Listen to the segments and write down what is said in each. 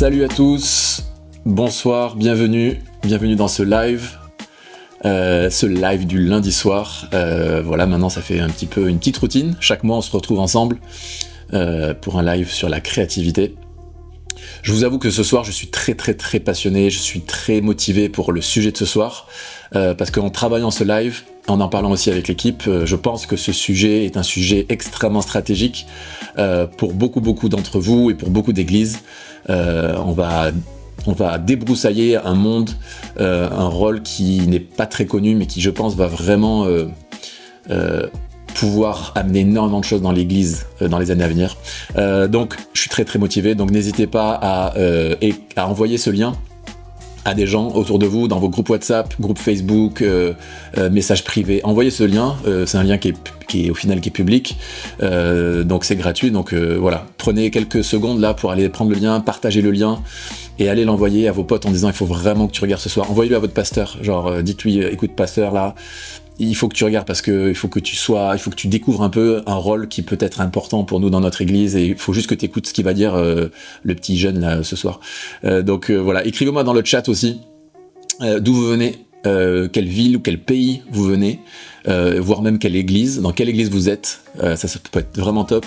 Salut à tous, bonsoir, bienvenue dans ce live du lundi soir. Voilà, maintenant ça fait un petit peu une petite routine. Chaque mois on se retrouve ensemble pour un live sur la créativité. Je vous avoue que ce soir je suis très passionné, je suis très motivé pour le sujet de ce soir, parce qu'en travaillant ce live, en parlant aussi avec l'équipe, je pense que ce sujet est un sujet extrêmement stratégique pour beaucoup d'entre vous et pour beaucoup d'églises. On va débroussailler un monde, un rôle qui n'est pas très connu, mais qui, je pense, va vraiment pouvoir amener énormément de choses dans l'église dans les années à venir. Donc, je suis très motivé. Donc, n'hésitez pas à envoyer ce lien à des gens autour de vous, dans vos groupes WhatsApp, groupes Facebook, messages privés. Envoyez ce lien, c'est un lien qui est au final qui est public, donc c'est gratuit, donc voilà. Prenez quelques secondes là pour aller prendre le lien, partager le lien, et allez l'envoyer à vos potes en disant il faut vraiment que tu regardes ce soir. Envoyez-le à votre pasteur, genre dites-lui écoute pasteur là, il faut que tu regardes parce que il faut que tu découvres un peu un rôle qui peut être important pour nous dans notre église, et il faut juste que tu écoutes ce qu'il va dire le petit jeune là ce soir. Donc voilà, écrivez-moi dans le chat aussi d'où vous venez, quelle ville ou quel pays vous venez, voire même quelle église, dans quelle église vous êtes, ça peut être vraiment top.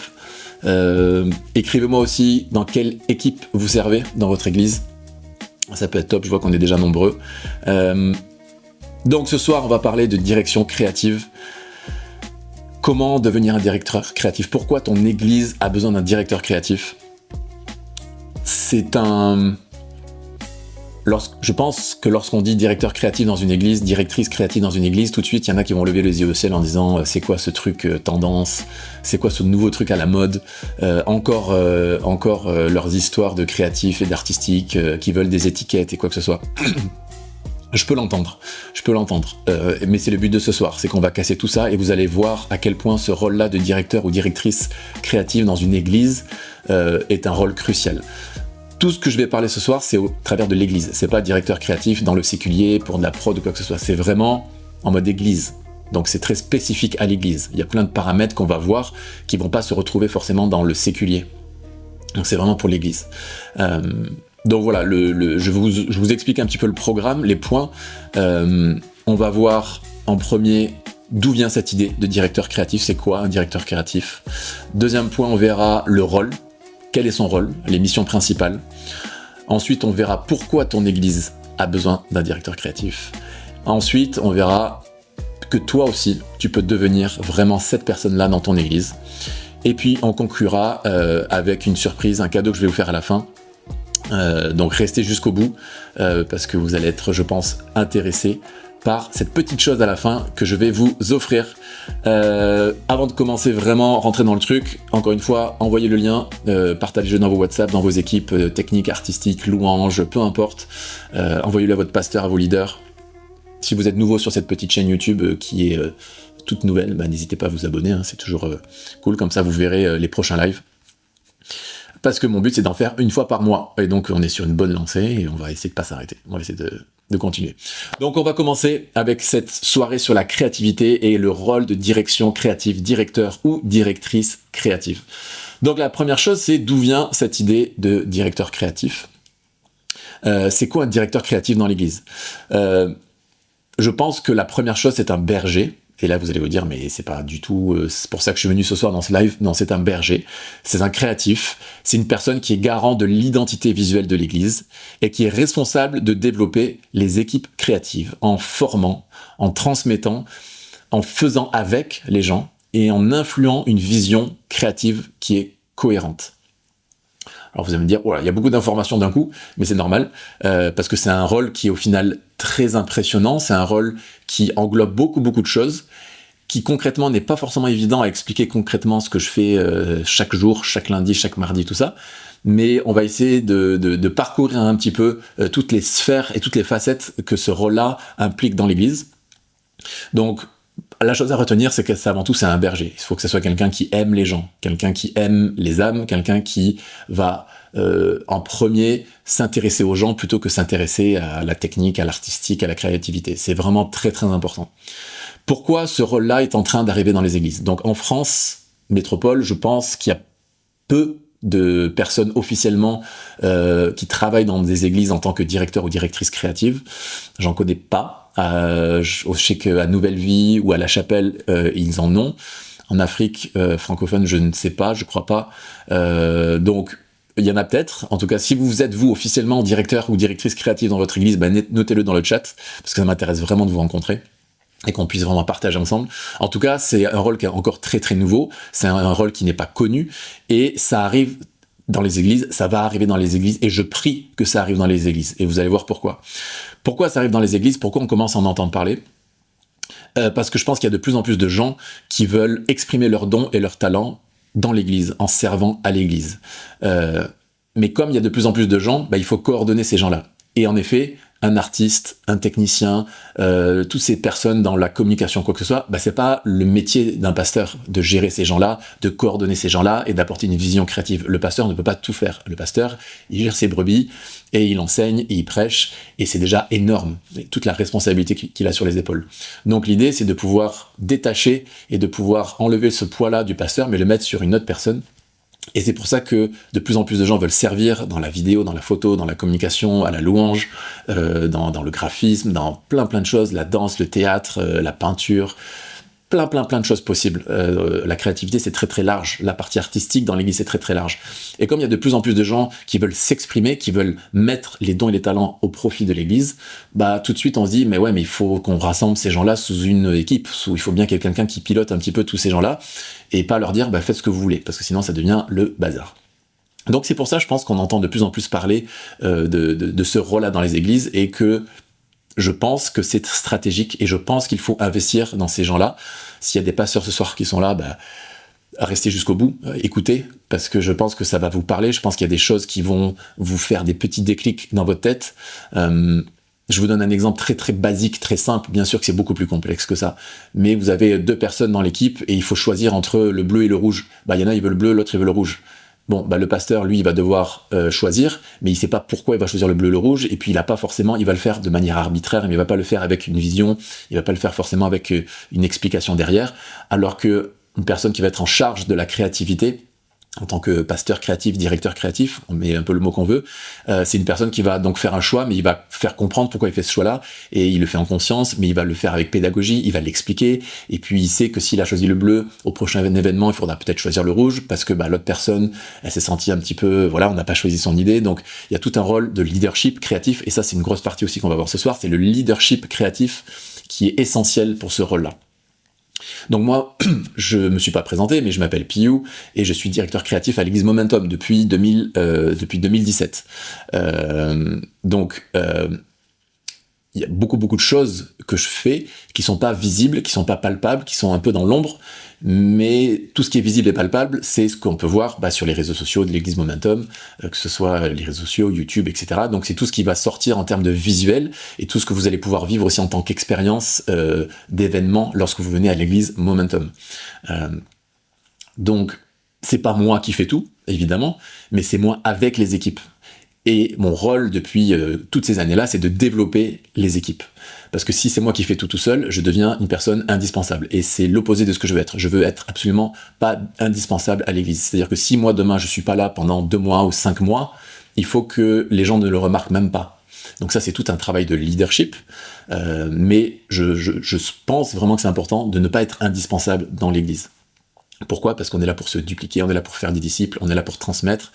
Écrivez-moi aussi dans quelle équipe vous servez dans votre église, ça peut être top, je vois qu'on est déjà nombreux. Donc ce soir, on va parler de direction créative. Comment devenir un directeur créatif? Pourquoi ton église a besoin d'un directeur créatif? Je pense que lorsqu'on dit directeur créatif dans une église, directrice créative dans une église, tout de suite, il y en a qui vont lever les yeux au ciel en disant c'est quoi ce truc tendance? C'est quoi ce nouveau truc à la mode? Encore leurs histoires de créatifs et d'artistiques qui veulent des étiquettes et quoi que ce soit. Je peux l'entendre, mais c'est le but de ce soir, c'est qu'on va casser tout ça et vous allez voir à quel point ce rôle-là de directeur ou directrice créative dans une église est un rôle crucial. Tout ce que je vais parler ce soir, c'est au travers de l'église, c'est pas directeur créatif dans le séculier, pour de la prod ou quoi que ce soit, c'est vraiment en mode église. Donc c'est très spécifique à l'église, il y a plein de paramètres qu'on va voir qui vont pas se retrouver forcément dans le séculier. Donc c'est vraiment pour l'église. Donc voilà, je vous explique un petit peu le programme, les points. On va voir en premier d'où vient cette idée de directeur créatif, c'est quoi un directeur créatif. Deuxième point, on verra le rôle, quel est son rôle, les missions principales. Ensuite, on verra pourquoi ton église a besoin d'un directeur créatif. Ensuite, on verra que toi aussi, tu peux devenir vraiment cette personne-là dans ton église. Et puis, on conclura avec une surprise, un cadeau que je vais vous faire à la fin. Donc restez jusqu'au bout parce que vous allez être, je pense, intéressés par cette petite chose à la fin que je vais vous offrir. Avant de commencer vraiment, rentrer dans le truc, encore une fois, envoyez le lien, partagez-le dans vos WhatsApp, dans vos équipes techniques, artistiques, louanges, peu importe. Envoyez-le à votre pasteur, à vos leaders. Si vous êtes nouveau sur cette petite chaîne YouTube qui est toute nouvelle, n'hésitez pas à vous abonner, c'est toujours cool, comme ça vous verrez les prochains lives. Parce que mon but c'est d'en faire une fois par mois, et donc on est sur une bonne lancée et on va essayer de pas s'arrêter, on va essayer de continuer. Donc on va commencer avec cette soirée sur la créativité et le rôle de direction créative, directeur ou directrice créative. Donc la première chose, c'est d'où vient cette idée de directeur créatif. C'est quoi un directeur créatif dans l'église? Je pense que la première chose, c'est un berger. Et là, vous allez vous dire, mais c'est pas du tout... c'est pour ça que je suis venu ce soir dans ce live. Non, c'est un berger, c'est un créatif, c'est une personne qui est garant de l'identité visuelle de l'Église et qui est responsable de développer les équipes créatives en formant, en transmettant, en faisant avec les gens et en influant une vision créative qui est cohérente. Alors vous allez me dire, il y a beaucoup d'informations d'un coup, mais c'est normal, parce que c'est un rôle qui est au final très impressionnant, c'est un rôle qui englobe beaucoup de choses, qui concrètement n'est pas forcément évident à expliquer concrètement ce que je fais chaque jour, chaque lundi, chaque mardi, tout ça, mais on va essayer de parcourir un petit peu toutes les sphères et toutes les facettes que ce rôle-là implique dans l'Église. Donc, la chose à retenir, c'est que avant tout, c'est un berger. Il faut que ce soit quelqu'un qui aime les gens, quelqu'un qui aime les âmes, quelqu'un qui va en premier s'intéresser aux gens plutôt que s'intéresser à la technique, à l'artistique, à la créativité. C'est vraiment très important. Pourquoi ce rôle-là est en train d'arriver dans les églises? Donc en France métropole, je pense qu'il y a peu de personnes officiellement qui travaillent dans des églises en tant que directeur ou directrice créative. J'en connais pas. Je sais qu'à Nouvelle Vie ou à La Chapelle, ils en ont. En Afrique francophone, je ne sais pas, je crois pas. Donc, il y en a peut-être. En tout cas, si vous êtes, vous, officiellement directeur ou directrice créative dans votre église, notez-le dans le chat, parce que ça m'intéresse vraiment de vous rencontrer et qu'on puisse vraiment partager ensemble. En tout cas, c'est un rôle qui est encore très très nouveau, c'est un rôle qui n'est pas connu, et ça arrive dans les églises, ça va arriver dans les églises, et je prie que ça arrive dans les églises, et vous allez voir pourquoi. Pourquoi ça arrive dans les églises? Pourquoi on commence à en entendre parler? Parce que je pense qu'il y a de plus en plus de gens qui veulent exprimer leurs dons et leurs talents dans l'église, en servant à l'église. Mais comme il y a de plus en plus de gens, il faut coordonner ces gens-là. Et en effet, un artiste, un technicien, toutes ces personnes dans la communication, quoi que ce soit, c'est pas le métier d'un pasteur de gérer ces gens-là, de coordonner ces gens-là et d'apporter une vision créative. Le pasteur ne peut pas tout faire. Le pasteur, il gère ses brebis et il enseigne et il prêche, et c'est déjà énorme, toute la responsabilité qu'il a sur les épaules. Donc l'idée, c'est de pouvoir détacher et de pouvoir enlever ce poids-là du pasteur, mais le mettre sur une autre personne. Et c'est pour ça que de plus en plus de gens veulent servir dans la vidéo, dans la photo, dans la communication, à la louange, dans le graphisme, dans plein de choses, la danse, le théâtre, la peinture, plein de choses possibles. La créativité, c'est très très large. La partie artistique dans l'église, c'est très très large. Et comme il y a de plus en plus de gens qui veulent s'exprimer, qui veulent mettre les dons et les talents au profit de l'église, tout de suite on se dit, mais il faut qu'on rassemble ces gens-là sous une équipe, il faut bien qu'il y ait quelqu'un qui pilote un petit peu tous ces gens-là, et pas leur dire, faites ce que vous voulez, parce que sinon ça devient le bazar. Donc c'est pour ça, je pense qu'on entend de plus en plus parler de ce rôle-là dans les églises, et que je pense que c'est stratégique, et je pense qu'il faut investir dans ces gens-là. S'il y a des pasteurs ce soir qui sont là, restez jusqu'au bout, écoutez, parce que je pense que ça va vous parler. Je pense qu'il y a des choses qui vont vous faire des petits déclics dans votre tête. Je vous donne un exemple très très basique, très simple. Bien sûr que c'est beaucoup plus complexe que ça, mais vous avez 2 personnes dans l'équipe et il faut choisir entre le bleu et le rouge. Il y en a, ils veulent le bleu, l'autre, il veut le rouge. Bon, le pasteur, lui, il va devoir choisir, mais il sait pas pourquoi il va choisir le bleu ou le rouge, et puis il va le faire de manière arbitraire, mais il va pas le faire avec une vision, il va pas le faire forcément avec une explication derrière, alors que une personne qui va être en charge de la créativité, en tant que pasteur créatif, directeur créatif, on met un peu le mot qu'on veut, c'est une personne qui va donc faire un choix, mais il va faire comprendre pourquoi il fait ce choix-là, et il le fait en conscience, mais il va le faire avec pédagogie, il va l'expliquer, et puis il sait que s'il a choisi le bleu, au prochain événement, il faudra peut-être choisir le rouge, parce que l'autre personne, elle s'est sentie un petit peu, on n'a pas choisi son idée, donc il y a tout un rôle de leadership créatif, et ça c'est une grosse partie aussi qu'on va voir ce soir, c'est le leadership créatif qui est essentiel pour ce rôle-là. Donc moi, je me suis pas présenté, mais je m'appelle Piou et je suis directeur créatif à l'église Momentum depuis 2017. Il y a beaucoup de choses que je fais qui sont pas visibles, qui sont pas palpables, qui sont un peu dans l'ombre, mais tout ce qui est visible et palpable, c'est ce qu'on peut voir sur les réseaux sociaux de l'église Momentum, que ce soit les réseaux sociaux, YouTube, etc. Donc c'est tout ce qui va sortir en termes de visuel et tout ce que vous allez pouvoir vivre aussi en tant qu'expérience d'événement lorsque vous venez à l'église Momentum. Donc c'est pas moi qui fais tout, évidemment, mais c'est moi avec les équipes. Et mon rôle depuis toutes ces années-là, c'est de développer les équipes. Parce que si c'est moi qui fais tout seul, je deviens une personne indispensable. Et c'est l'opposé de ce que je veux être. Je veux être absolument pas indispensable à l'église. C'est-à-dire que si moi, demain, je suis pas là pendant 2 mois ou 5 mois, il faut que les gens ne le remarquent même pas. Donc ça, c'est tout un travail de leadership. Mais je pense vraiment que c'est important de ne pas être indispensable dans l'église. Pourquoi ? Parce qu'on est là pour se dupliquer, on est là pour faire des disciples, on est là pour transmettre,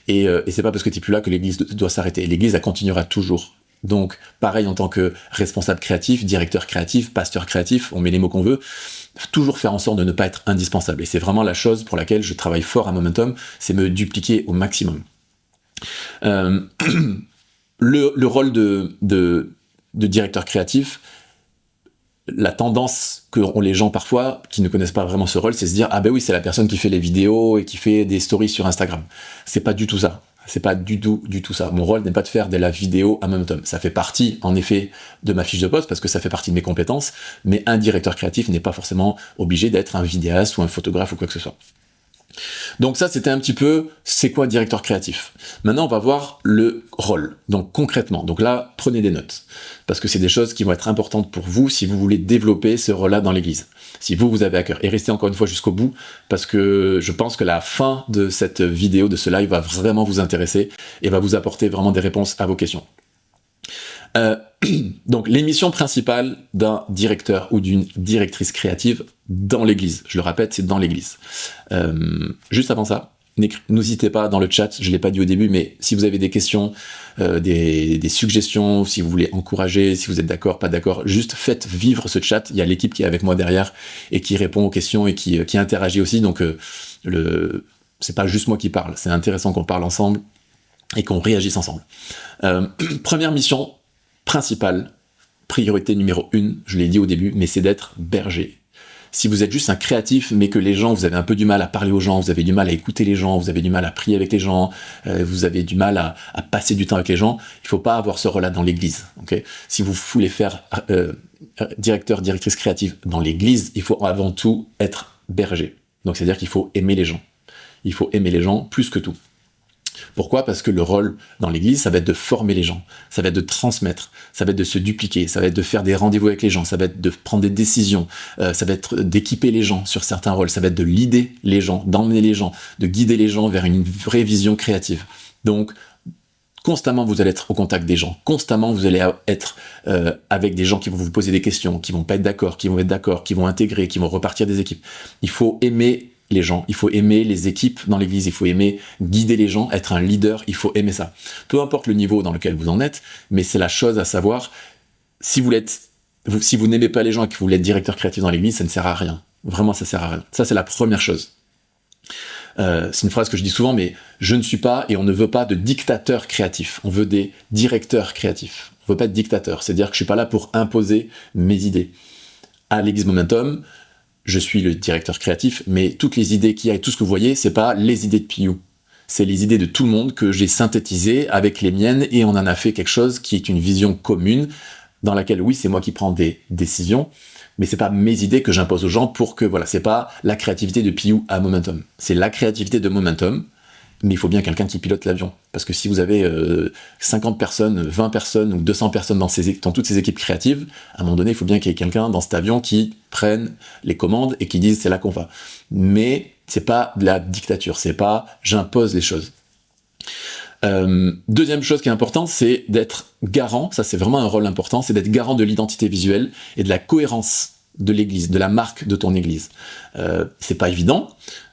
et c'est pas parce que tu n'es plus là que l'église doit s'arrêter. L'église, elle continuera toujours. Donc, pareil en tant que responsable créatif, directeur créatif, pasteur créatif, on met les mots qu'on veut, toujours faire en sorte de ne pas être indispensable. Et c'est vraiment la chose pour laquelle je travaille fort à Momentum, c'est me dupliquer au maximum. Le rôle de directeur créatif, la tendance qu'ont les gens parfois qui ne connaissent pas vraiment ce rôle, c'est se dire oui, c'est la personne qui fait les vidéos et qui fait des stories sur Instagram. C'est pas du tout ça. C'est pas du tout ça. Mon rôle n'est pas de faire de la vidéo à Momentum. Ça fait partie, en effet, de ma fiche de poste parce que ça fait partie de mes compétences, mais un directeur créatif n'est pas forcément obligé d'être un vidéaste ou un photographe ou quoi que ce soit. Donc ça, c'était un petit peu, c'est quoi directeur créatif? Maintenant, on va voir le rôle. Donc concrètement, donc là, prenez des notes. Parce que c'est des choses qui vont être importantes pour vous si vous voulez développer ce rôle-là dans l'église. Si vous avez à cœur. Et restez encore une fois jusqu'au bout, parce que je pense que la fin de cette vidéo, de ce live, va vraiment vous intéresser et va vous apporter vraiment des réponses à vos questions. Donc les missions principales d'un directeur ou d'une directrice créative dans l'église. Je le répète, c'est dans l'église. Juste avant ça, n'hésitez pas dans le chat, je ne l'ai pas dit au début, mais si vous avez des questions, des suggestions, si vous voulez encourager, si vous êtes d'accord, pas d'accord, juste faites vivre ce chat. Il y a l'équipe qui est avec moi derrière et qui répond aux questions et qui interagit aussi. Donc c'est pas juste moi qui parle, c'est intéressant qu'on parle ensemble et qu'on réagisse ensemble. Première mission principale, priorité numéro 1, je l'ai dit au début, mais c'est d'être berger. Si vous êtes juste un créatif, mais que les gens, vous avez un peu du mal à parler aux gens, vous avez du mal à écouter les gens, vous avez du mal à prier avec les gens, vous avez du mal à passer du temps avec les gens, il ne faut pas avoir ce rôle-là dans l'église. Okay, si vous voulez faire directeur, directrice créative dans l'église, il faut avant tout être berger. Donc c'est-à-dire qu'il faut aimer les gens. Il faut aimer les gens plus que tout. Pourquoi? Parce que le rôle dans l'église, ça va être de former les gens, ça va être de transmettre, ça va être de se dupliquer, ça va être de faire des rendez-vous avec les gens, ça va être de prendre des décisions, ça va être d'équiper les gens sur certains rôles, ça va être de leader les gens, d'emmener les gens, de guider les gens vers une vraie vision créative. Donc, constamment, vous allez être au contact des gens, constamment, vous allez être avec des gens qui vont vous poser des questions, qui vont pas être d'accord, qui vont être d'accord, qui vont intégrer, qui vont repartir des équipes. Il faut aimer les gens, il faut aimer les équipes dans l'église, il faut aimer guider les gens, être un leader, il faut aimer ça. Peu importe le niveau dans lequel vous en êtes, mais c'est la chose à savoir, si vous n'aimez pas les gens et que vous voulez être directeur créatif dans l'église, ça ne sert à rien. Vraiment, ça sert à rien. Ça, c'est la première chose. C'est une phrase que je dis souvent, mais je ne suis pas et on ne veut pas de dictateurs créatifs. On veut des directeurs créatifs. On ne veut pas de dictateurs. C'est-à-dire que je ne suis pas là pour imposer mes idées. À l'église Momentum, je suis le directeur créatif, mais toutes les idées qu'il y a et tout ce que vous voyez, c'est pas les idées de Piou. C'est les idées de tout le monde que j'ai synthétisées avec les miennes et on en a fait quelque chose qui est une vision commune dans laquelle, oui, c'est moi qui prends des décisions, mais c'est pas mes idées que j'impose aux gens pour que, voilà, c'est pas la créativité de Piou à Momentum. C'est la créativité de Momentum, mais il faut bien quelqu'un qui pilote l'avion. Parce que si vous avez 50 personnes, 20 personnes ou 200 personnes dans toutes ces équipes créatives, à un moment donné, il faut bien qu'il y ait quelqu'un dans cet avion qui prenne les commandes et qui dise c'est là qu'on va. Mais c'est pas de la dictature, c'est pas j'impose les choses. Deuxième chose qui est importante, c'est d'être garant, ça c'est vraiment un rôle important, c'est d'être garant de l'identité visuelle et de la cohérence de l'église, de la marque de ton église. C'est pas évident,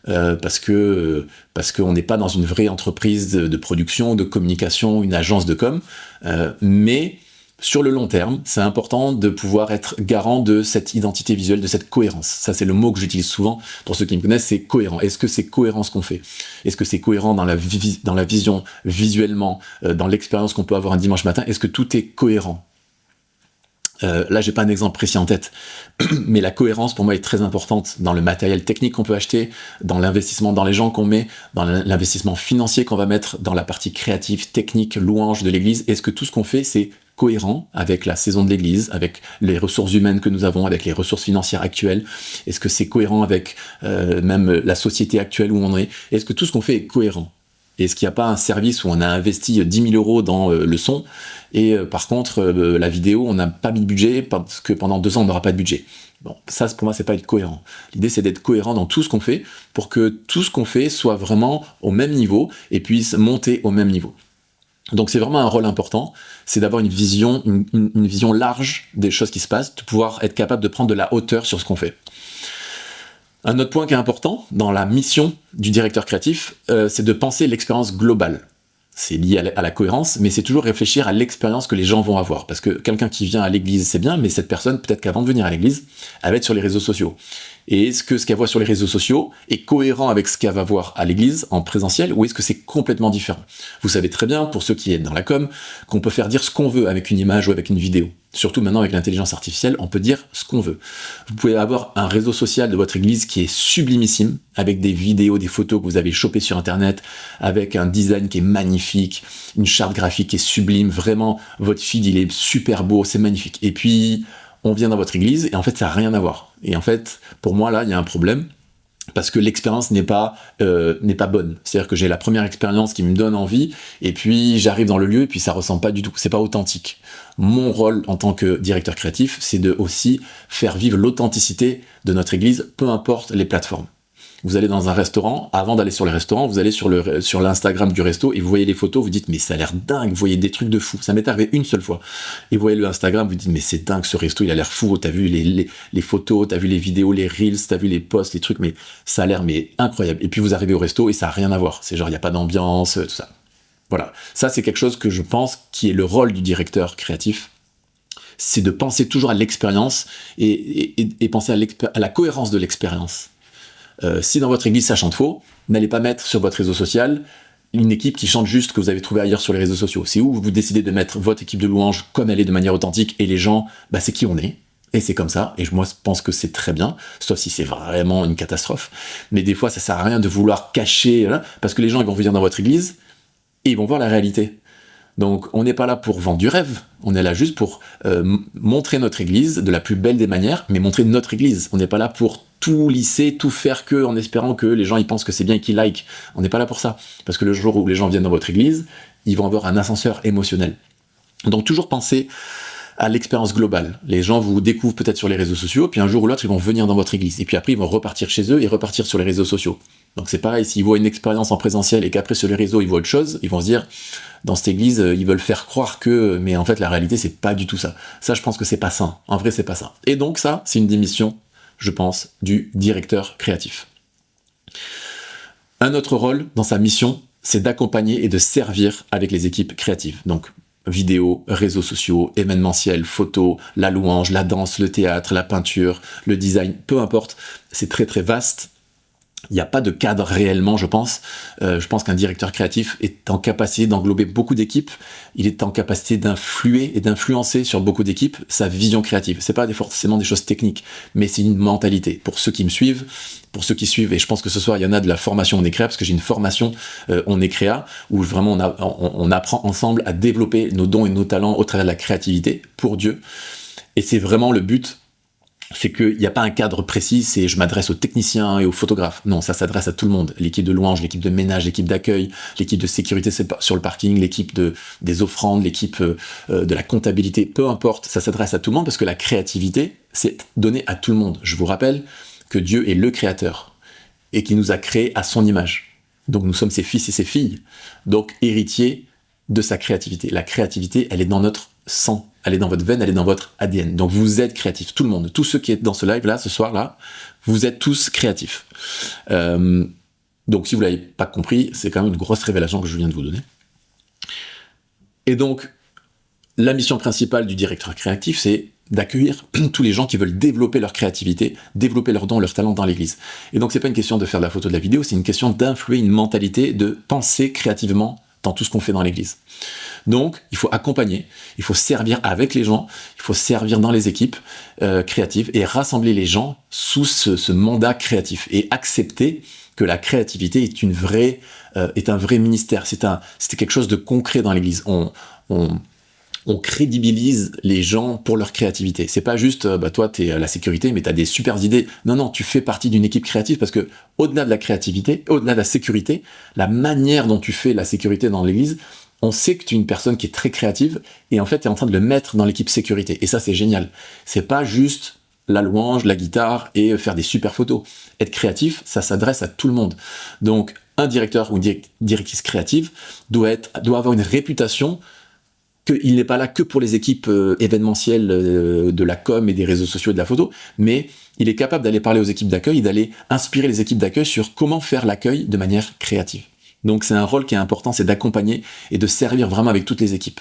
parce qu'on n'est pas dans une vraie entreprise de production, de communication, une agence de com, mais sur le long terme, c'est important de pouvoir être garant de cette identité visuelle, de cette cohérence. Ça, c'est le mot que j'utilise souvent. Pour ceux qui me connaissent, c'est cohérent. Est-ce que c'est cohérent ce qu'on fait? Est-ce que c'est cohérent dans la vision, visuellement, dans l'expérience qu'on peut avoir un dimanche matin? Est-ce que tout est cohérent? Là, j'ai pas un exemple précis en tête, mais la cohérence pour moi est très importante dans le matériel technique qu'on peut acheter, dans l'investissement dans les gens qu'on met, dans l'investissement financier qu'on va mettre, dans la partie créative, technique, louange de l'église. Est-ce que tout ce qu'on fait, c'est cohérent avec la saison de l'église, avec les ressources humaines que nous avons, avec les ressources financières actuelles? Est-ce que c'est cohérent avec même la société actuelle où on est? Est-ce que tout ce qu'on fait est cohérent? Est-ce qu'il n'y a pas un service où on a investi 10 000 euros dans le son et par contre la vidéo on n'a pas mis de budget parce que pendant 2 ans on n'aura pas de budget? Bon, ça pour moi c'est pas être cohérent. L'idée c'est d'être cohérent dans tout ce qu'on fait pour que tout ce qu'on fait soit vraiment au même niveau et puisse monter au même niveau. Donc c'est vraiment un rôle important, c'est d'avoir une vision large des choses qui se passent, de pouvoir être capable de prendre de la hauteur sur ce qu'on fait. Un autre point qui est important dans la mission du directeur créatif, c'est de penser l'expérience globale. C'est lié à la cohérence, mais c'est toujours réfléchir à l'expérience que les gens vont avoir. Parce que quelqu'un qui vient à l'église, c'est bien, mais cette personne, peut-être qu'avant de venir à l'église, elle va être sur les réseaux sociaux. Et est-ce que ce qu'elle voit sur les réseaux sociaux est cohérent avec ce qu'elle va voir à l'église, en présentiel, ou est-ce que c'est complètement différent? Vous savez très bien, pour ceux qui êtes dans la com, qu'on peut faire dire ce qu'on veut avec une image ou avec une vidéo. Surtout maintenant avec l'intelligence artificielle, on peut dire ce qu'on veut. Vous pouvez avoir un réseau social de votre église qui est sublimissime, avec des vidéos, des photos que vous avez chopées sur internet, avec un design qui est magnifique, une charte graphique qui est sublime, vraiment, votre feed il est super beau, c'est magnifique. Et puis, on vient dans votre église et en fait ça n'a rien à voir. Et en fait, pour moi là, il y a un problème, parce que l'expérience n'est pas bonne. C'est-à-dire que j'ai la première expérience qui me donne envie, et puis j'arrive dans le lieu, et puis ça ressemble pas du tout. C'est pas authentique. Mon rôle en tant que directeur créatif, c'est de aussi faire vivre l'authenticité de notre église, peu importe les plateformes. Vous allez dans un restaurant, avant d'aller sur le restaurant, vous allez sur l'Instagram du resto et vous voyez les photos, vous dites mais ça a l'air dingue, vous voyez des trucs de fou. Ça m'est arrivé une seule fois. Et vous voyez le Instagram, vous dites mais c'est dingue ce resto, il a l'air fou, t'as vu les photos, t'as vu les vidéos, les reels, t'as vu les posts, les trucs, mais ça a l'air mais incroyable. Et puis vous arrivez au resto et ça a rien à voir. C'est genre il n'y a pas d'ambiance, tout ça. Voilà. Ça c'est quelque chose que je pense qui est le rôle du directeur créatif. C'est de penser toujours à l'expérience et penser à la cohérence de l'expérience. Si dans votre église ça chante faux, n'allez pas mettre sur votre réseau social une équipe qui chante juste que vous avez trouvé ailleurs sur les réseaux sociaux. C'est où vous décidez de mettre votre équipe de louanges comme elle est de manière authentique et les gens, c'est qui on est. Et c'est comme ça, et moi je pense que c'est très bien, sauf si c'est vraiment une catastrophe. Mais des fois ça sert à rien de vouloir cacher, parce que les gens ils vont venir dans votre église et ils vont voir la réalité. Donc on n'est pas là pour vendre du rêve, on est là juste pour montrer notre église de la plus belle des manières, mais montrer notre église. On n'est pas là pour tout lisser, tout faire en espérant que les gens ils pensent que c'est bien et qu'ils like. On n'est pas là pour ça. Parce que le jour où les gens viennent dans votre église, ils vont avoir un ascenseur émotionnel. Donc toujours penser à l'expérience globale. Les gens vous découvrent peut-être sur les réseaux sociaux, puis un jour ou l'autre ils vont venir dans votre église. Et puis après ils vont repartir chez eux et repartir sur les réseaux sociaux. Donc c'est pareil, s'ils voient une expérience en présentiel et qu'après sur les réseaux ils voient autre chose, ils vont se dire, dans cette église, ils veulent faire croire que, mais en fait la réalité c'est pas du tout ça. Ça je pense que c'est pas sain, en vrai c'est pas sain. Et donc ça, c'est une des missions, je pense, du directeur créatif. Un autre rôle dans sa mission, c'est d'accompagner et de servir avec les équipes créatives. Donc vidéo, réseaux sociaux, événementiels, photos, la louange, la danse, le théâtre, la peinture, le design, peu importe, c'est très très vaste. Il n'y a pas de cadre réellement, je pense. Je pense qu'un directeur créatif est en capacité d'englober beaucoup d'équipes. Il est en capacité d'influer et d'influencer sur beaucoup d'équipes sa vision créative. C'est pas forcément des choses techniques, mais c'est une mentalité. Pour ceux qui me suivent, et je pense que ce soir, il y en a de la formation On est créa, parce que j'ai une formation On est créa, où vraiment on apprend ensemble à développer nos dons et nos talents au travers de la créativité pour Dieu. Et c'est vraiment le but. C'est qu'il n'y a pas un cadre précis, c'est je m'adresse aux techniciens et aux photographes. Non, ça s'adresse à tout le monde. L'équipe de louange, l'équipe de ménage, l'équipe d'accueil, l'équipe de sécurité sur le parking, l'équipe des offrandes, l'équipe de la comptabilité, peu importe, ça s'adresse à tout le monde parce que la créativité, c'est donné à tout le monde. Je vous rappelle que Dieu est le créateur et qu'il nous a créés à son image. Donc nous sommes ses fils et ses filles, donc héritiers de sa créativité. La créativité, elle est dans notre sang. Elle est dans votre veine, elle est dans votre ADN. Donc vous êtes créatifs, tout le monde. Tous ceux qui êtes dans ce live-là, ce soir-là, vous êtes tous créatifs. Donc si vous ne l'avez pas compris, c'est quand même une grosse révélation que je viens de vous donner. Et donc, la mission principale du directeur créatif, c'est d'accueillir tous les gens qui veulent développer leur créativité, développer leurs dons, leurs talents dans l'église. Et donc c'est pas une question de faire de la photo, de la vidéo, c'est une question d'influer une mentalité, de penser créativement dans tout ce qu'on fait dans l'église. Donc, il faut accompagner, il faut servir avec les gens, il faut servir dans les équipes créatives et rassembler les gens sous ce mandat créatif et accepter que la créativité est un vrai ministère, c'est quelque chose de concret dans l'église. On crédibilise les gens pour leur créativité. C'est pas juste, toi, t'es à la sécurité, mais t'as des super idées. Non, tu fais partie d'une équipe créative parce que, au-delà de la créativité, au-delà de la sécurité, la manière dont tu fais la sécurité dans l'église, on sait que tu es une personne qui est très créative et en fait, tu es en train de le mettre dans l'équipe sécurité. Et ça, c'est génial. C'est pas juste la louange, la guitare et faire des super photos. Être créatif, ça s'adresse à tout le monde. Donc, un directeur ou une directrice créative doit avoir une réputation qu'il n'est pas là que pour les équipes événementielles de la com et des réseaux sociaux et de la photo, mais il est capable d'aller parler aux équipes d'accueil et d'aller inspirer les équipes d'accueil sur comment faire l'accueil de manière créative. Donc c'est un rôle qui est important, c'est d'accompagner et de servir vraiment avec toutes les équipes.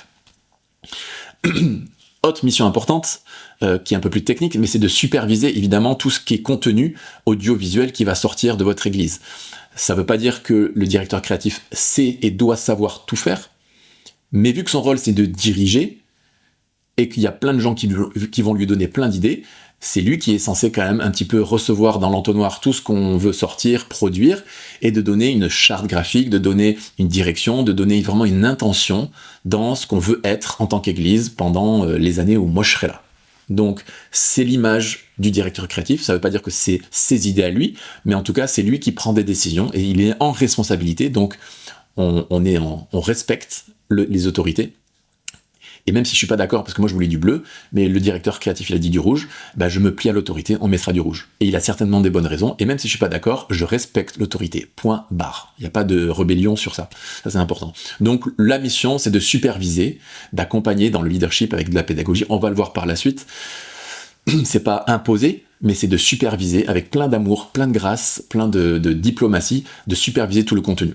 Autre mission importante, qui est un peu plus technique, mais c'est de superviser évidemment tout ce qui est contenu audiovisuel qui va sortir de votre église. Ça ne veut pas dire que le directeur créatif sait et doit savoir tout faire, mais vu que son rôle c'est de diriger, et qu'il y a plein de gens qui vont lui donner plein d'idées, c'est lui qui est censé quand même un petit peu recevoir dans l'entonnoir tout ce qu'on veut sortir, produire, et de donner une charte graphique, de donner une direction, de donner vraiment une intention dans ce qu'on veut être en tant qu'église pendant les années où moi je serai là. Donc c'est l'image du directeur créatif. Ça veut pas dire que c'est ses idées à lui, mais en tout cas, c'est lui qui prend des décisions et il est en responsabilité. Donc, on respecte les autorités. Et même si je suis pas d'accord, parce que moi je voulais du bleu, mais le directeur créatif il a dit du rouge, bah je me plie à l'autorité, on mettra du rouge. Et il a certainement des bonnes raisons, et même si je suis pas d'accord, je respecte l'autorité. Point barre. Il n'y a pas de rébellion sur ça. Ça c'est important. Donc la mission c'est de superviser, d'accompagner dans le leadership avec de la pédagogie. On va le voir par la suite. C'est pas imposer, mais c'est de superviser avec plein d'amour, plein de grâce, plein de diplomatie, de superviser tout le contenu.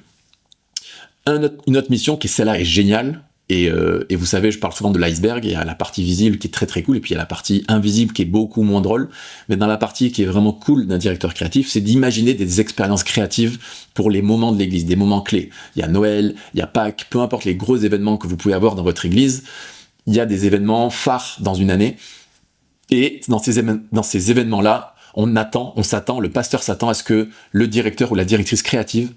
Une autre mission qui celle-là est géniale, et vous savez, je parle souvent de l'iceberg, il y a la partie visible qui est très très cool, et puis il y a la partie invisible qui est beaucoup moins drôle, mais dans la partie qui est vraiment cool d'un directeur créatif, c'est d'imaginer des expériences créatives pour les moments de l'église, des moments clés. Il y a Noël, il y a Pâques, peu importe les gros événements que vous pouvez avoir dans votre église, il y a des événements phares dans une année, et dans ces événements-là, le pasteur s'attend à ce que le directeur ou la directrice créative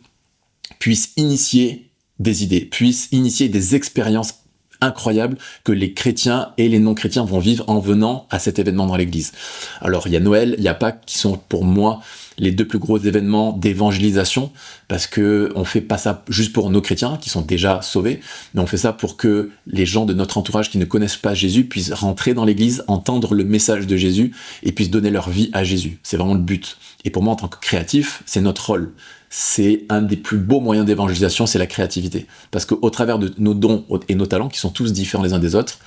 puisse initier des idées, puissent initier des expériences incroyables que les chrétiens et les non-chrétiens vont vivre en venant à cet événement dans l'église. Alors il y a Noël, il y a Pâques qui sont pour moi les deux plus gros événements d'évangélisation, parce que on fait pas ça juste pour nos chrétiens qui sont déjà sauvés, mais on fait ça pour que les gens de notre entourage qui ne connaissent pas Jésus puissent rentrer dans l'église, entendre le message de Jésus et puissent donner leur vie à Jésus. C'est vraiment le but. Et pour moi en tant que créatif, c'est notre rôle. C'est un des plus beaux moyens d'évangélisation, c'est la créativité. Parce qu'au travers de nos dons et nos talents, qui sont tous différents les uns des autres,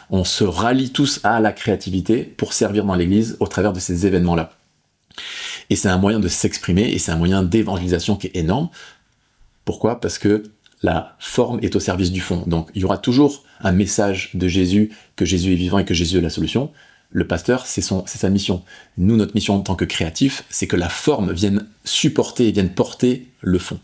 on se rallie tous à la créativité pour servir dans l'église au travers de ces événements-là. Et c'est un moyen de s'exprimer, et c'est un moyen d'évangélisation qui est énorme. Pourquoi ? Parce que la forme est au service du fond. Donc il y aura toujours un message de Jésus, que Jésus est vivant et que Jésus est la solution. Le pasteur, c'est sa mission. Nous, notre mission en tant que créatifs, c'est que la forme vienne supporter et vienne porter le fond.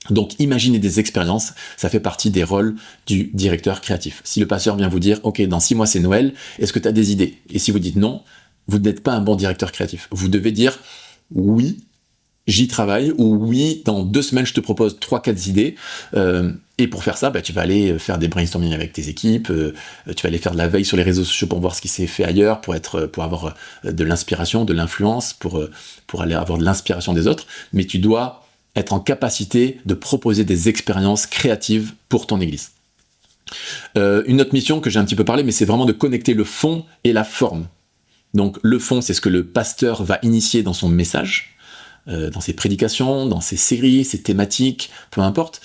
Donc, imaginez des expériences, ça fait partie des rôles du directeur créatif. Si le pasteur vient vous dire, ok, dans 6 mois c'est Noël, est-ce que tu as des idées ? Et si vous dites non, vous n'êtes pas un bon directeur créatif. Vous devez dire, oui, j'y travaille, ou oui, dans 2 semaines, je te propose 3-4 idées, et pour faire ça, tu vas aller faire des brainstorming avec tes équipes, tu vas aller faire de la veille sur les réseaux sociaux pour voir ce qui s'est fait ailleurs, pour avoir de l'inspiration, de l'influence, pour aller avoir de l'inspiration des autres, mais tu dois être en capacité de proposer des expériences créatives pour ton église. Une autre mission que j'ai un petit peu parlé, mais c'est vraiment de connecter le fond et la forme. Donc le fond, c'est ce que le pasteur va initier dans son message, dans ses prédications, dans ses séries, ses thématiques, peu importe.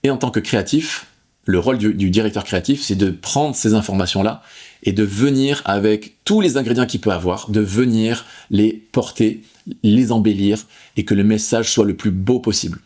Et en tant que créatif, le rôle du directeur créatif, c'est de prendre ces informations-là et de venir avec tous les ingrédients qu'il peut avoir, de venir les porter, les embellir et que le message soit le plus beau possible.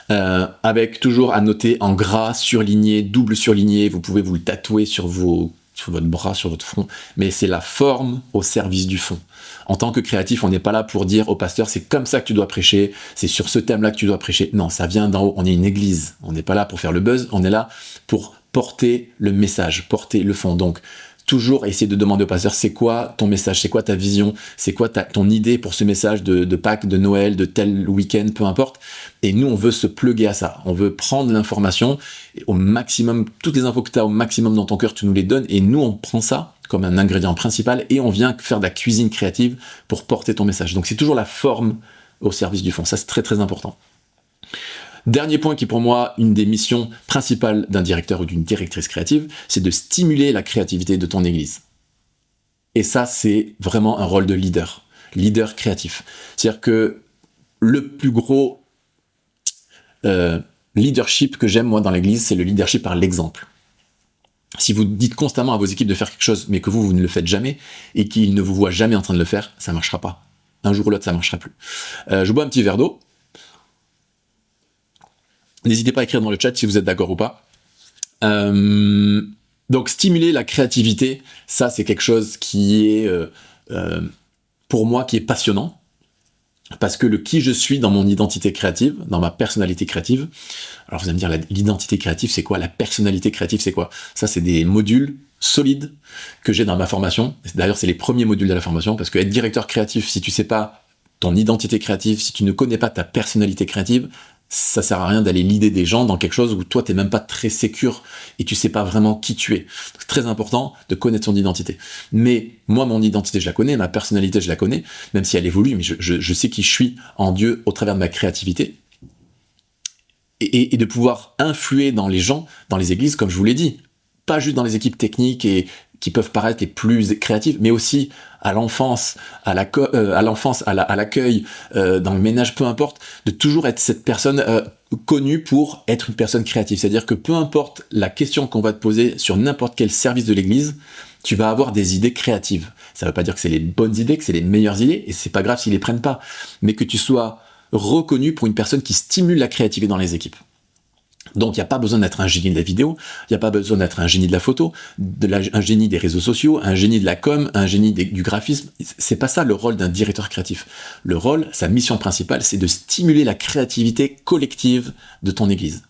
Avec toujours à noter en gras, surligné, double surligné, vous pouvez vous le tatouer sur votre bras, sur votre front, mais c'est la forme au service du fond. En tant que créatif, on n'est pas là pour dire au pasteur c'est comme ça que tu dois prêcher, c'est sur ce thème-là que tu dois prêcher. Non, ça vient d'en haut, on est une église, on n'est pas là pour faire le buzz, on est là pour porter le message, porter le fond. Donc, toujours essayer de demander au pasteur c'est quoi ton message, c'est quoi ta vision, c'est quoi ton idée pour ce message de Pâques, de Noël, de tel week-end, peu importe. Et nous, on veut se plugger à ça. On veut prendre l'information au maximum, toutes les infos que tu as au maximum dans ton cœur, tu nous les donnes. Et nous, on prend ça comme un ingrédient principal et on vient faire de la cuisine créative pour porter ton message. Donc, c'est toujours la forme au service du fond. Ça, c'est très, très important. Dernier point qui est pour moi une des missions principales d'un directeur ou d'une directrice créative, c'est de stimuler la créativité de ton église. Et ça, c'est vraiment un rôle de leader créatif. C'est-à-dire que le plus gros leadership que j'aime moi dans l'église, c'est le leadership par l'exemple. Si vous dites constamment à vos équipes de faire quelque chose, mais que vous ne le faites jamais, et qu'ils ne vous voient jamais en train de le faire, ça ne marchera pas. Un jour ou l'autre, ça ne marchera plus. Je bois un petit verre d'eau. N'hésitez pas à écrire dans le chat si vous êtes d'accord ou pas. Donc, stimuler la créativité, ça, c'est quelque chose qui est, pour moi, qui est passionnant. Parce que le qui je suis dans mon identité créative, dans ma personnalité créative, alors vous allez me dire, l'identité créative, c'est quoi ? La personnalité créative, c'est quoi ? Ça, c'est des modules solides que j'ai dans ma formation. D'ailleurs, c'est les premiers modules de la formation, parce que être directeur créatif, si tu sais pas ton identité créative, si tu ne connais pas ta personnalité créative, ça sert à rien d'aller leader des gens dans quelque chose où toi t'es même pas très sécure et tu sais pas vraiment qui tu es. C'est très important de connaître son identité. Mais moi, mon identité, je la connais, ma personnalité, je la connais, même si elle évolue, mais je sais qui je suis en Dieu au travers de ma créativité. Et de pouvoir influer dans les gens, dans les églises, comme je vous l'ai dit. Pas juste dans les équipes techniques et qui peuvent paraître les plus créatives, mais aussi à l'enfance, à l'accueil, dans le ménage, peu importe, de toujours être cette personne connue pour être une personne créative. C'est-à-dire que peu importe la question qu'on va te poser sur n'importe quel service de l'église, tu vas avoir des idées créatives. Ça veut pas dire que c'est les bonnes idées, que c'est les meilleures idées, et c'est pas grave s'ils les prennent pas, mais que tu sois reconnu pour une personne qui stimule la créativité dans les équipes. Donc il n'y a pas besoin d'être un génie de la vidéo, il n'y a pas besoin d'être un génie de la photo, un génie des réseaux sociaux, un génie de la com, un génie du graphisme. C'est pas ça le rôle d'un directeur créatif. Le rôle, sa mission principale, c'est de stimuler la créativité collective de ton église.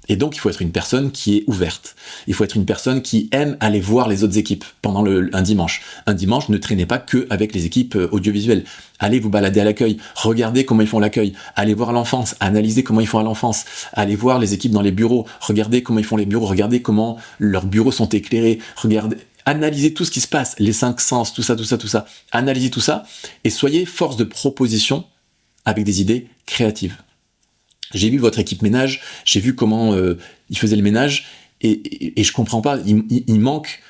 Et donc, il faut être une personne qui est ouverte. Il faut être une personne qui aime aller voir les autres équipes pendant un dimanche. Un dimanche, ne traînez pas que avec les équipes audiovisuelles. Allez vous balader à l'accueil, regardez comment ils font l'accueil, allez voir l'enfance, analysez comment ils font à l'enfance, allez voir les équipes dans les bureaux, regardez comment ils font les bureaux, regardez comment leurs bureaux sont éclairés, regardez, analysez tout ce qui se passe, les 5 sens, tout ça. Analysez tout ça et soyez force de proposition avec des idées créatives. J'ai vu votre équipe ménage, j'ai vu comment ils faisaient le ménage, et je comprends pas, il manque,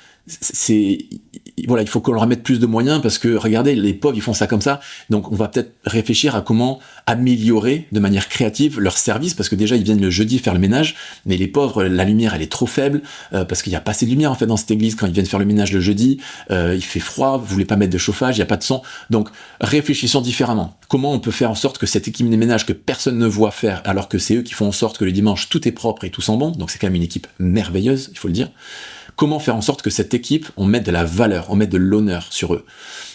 voilà, il faut qu'on leur mette plus de moyens, parce que, regardez, les pauvres, ils font ça comme ça, donc on va peut-être réfléchir à comment améliorer de manière créative leur service, parce que déjà, ils viennent le jeudi faire le ménage, mais les pauvres, la lumière, elle est trop faible, parce qu'il n'y a pas assez de lumière, en fait, dans cette église, quand ils viennent faire le ménage le jeudi, il fait froid, vous voulez pas mettre de chauffage, il n'y a pas de son, donc réfléchissons différemment. Comment on peut faire en sorte que cette équipe de ménage que personne ne voit faire, alors que c'est eux qui font en sorte que le dimanche, tout est propre et tout sent bon, donc c'est quand même une équipe merveilleuse, il faut le dire. Comment faire en sorte que cette équipe, on mette de la valeur, on mette de l'honneur sur eux?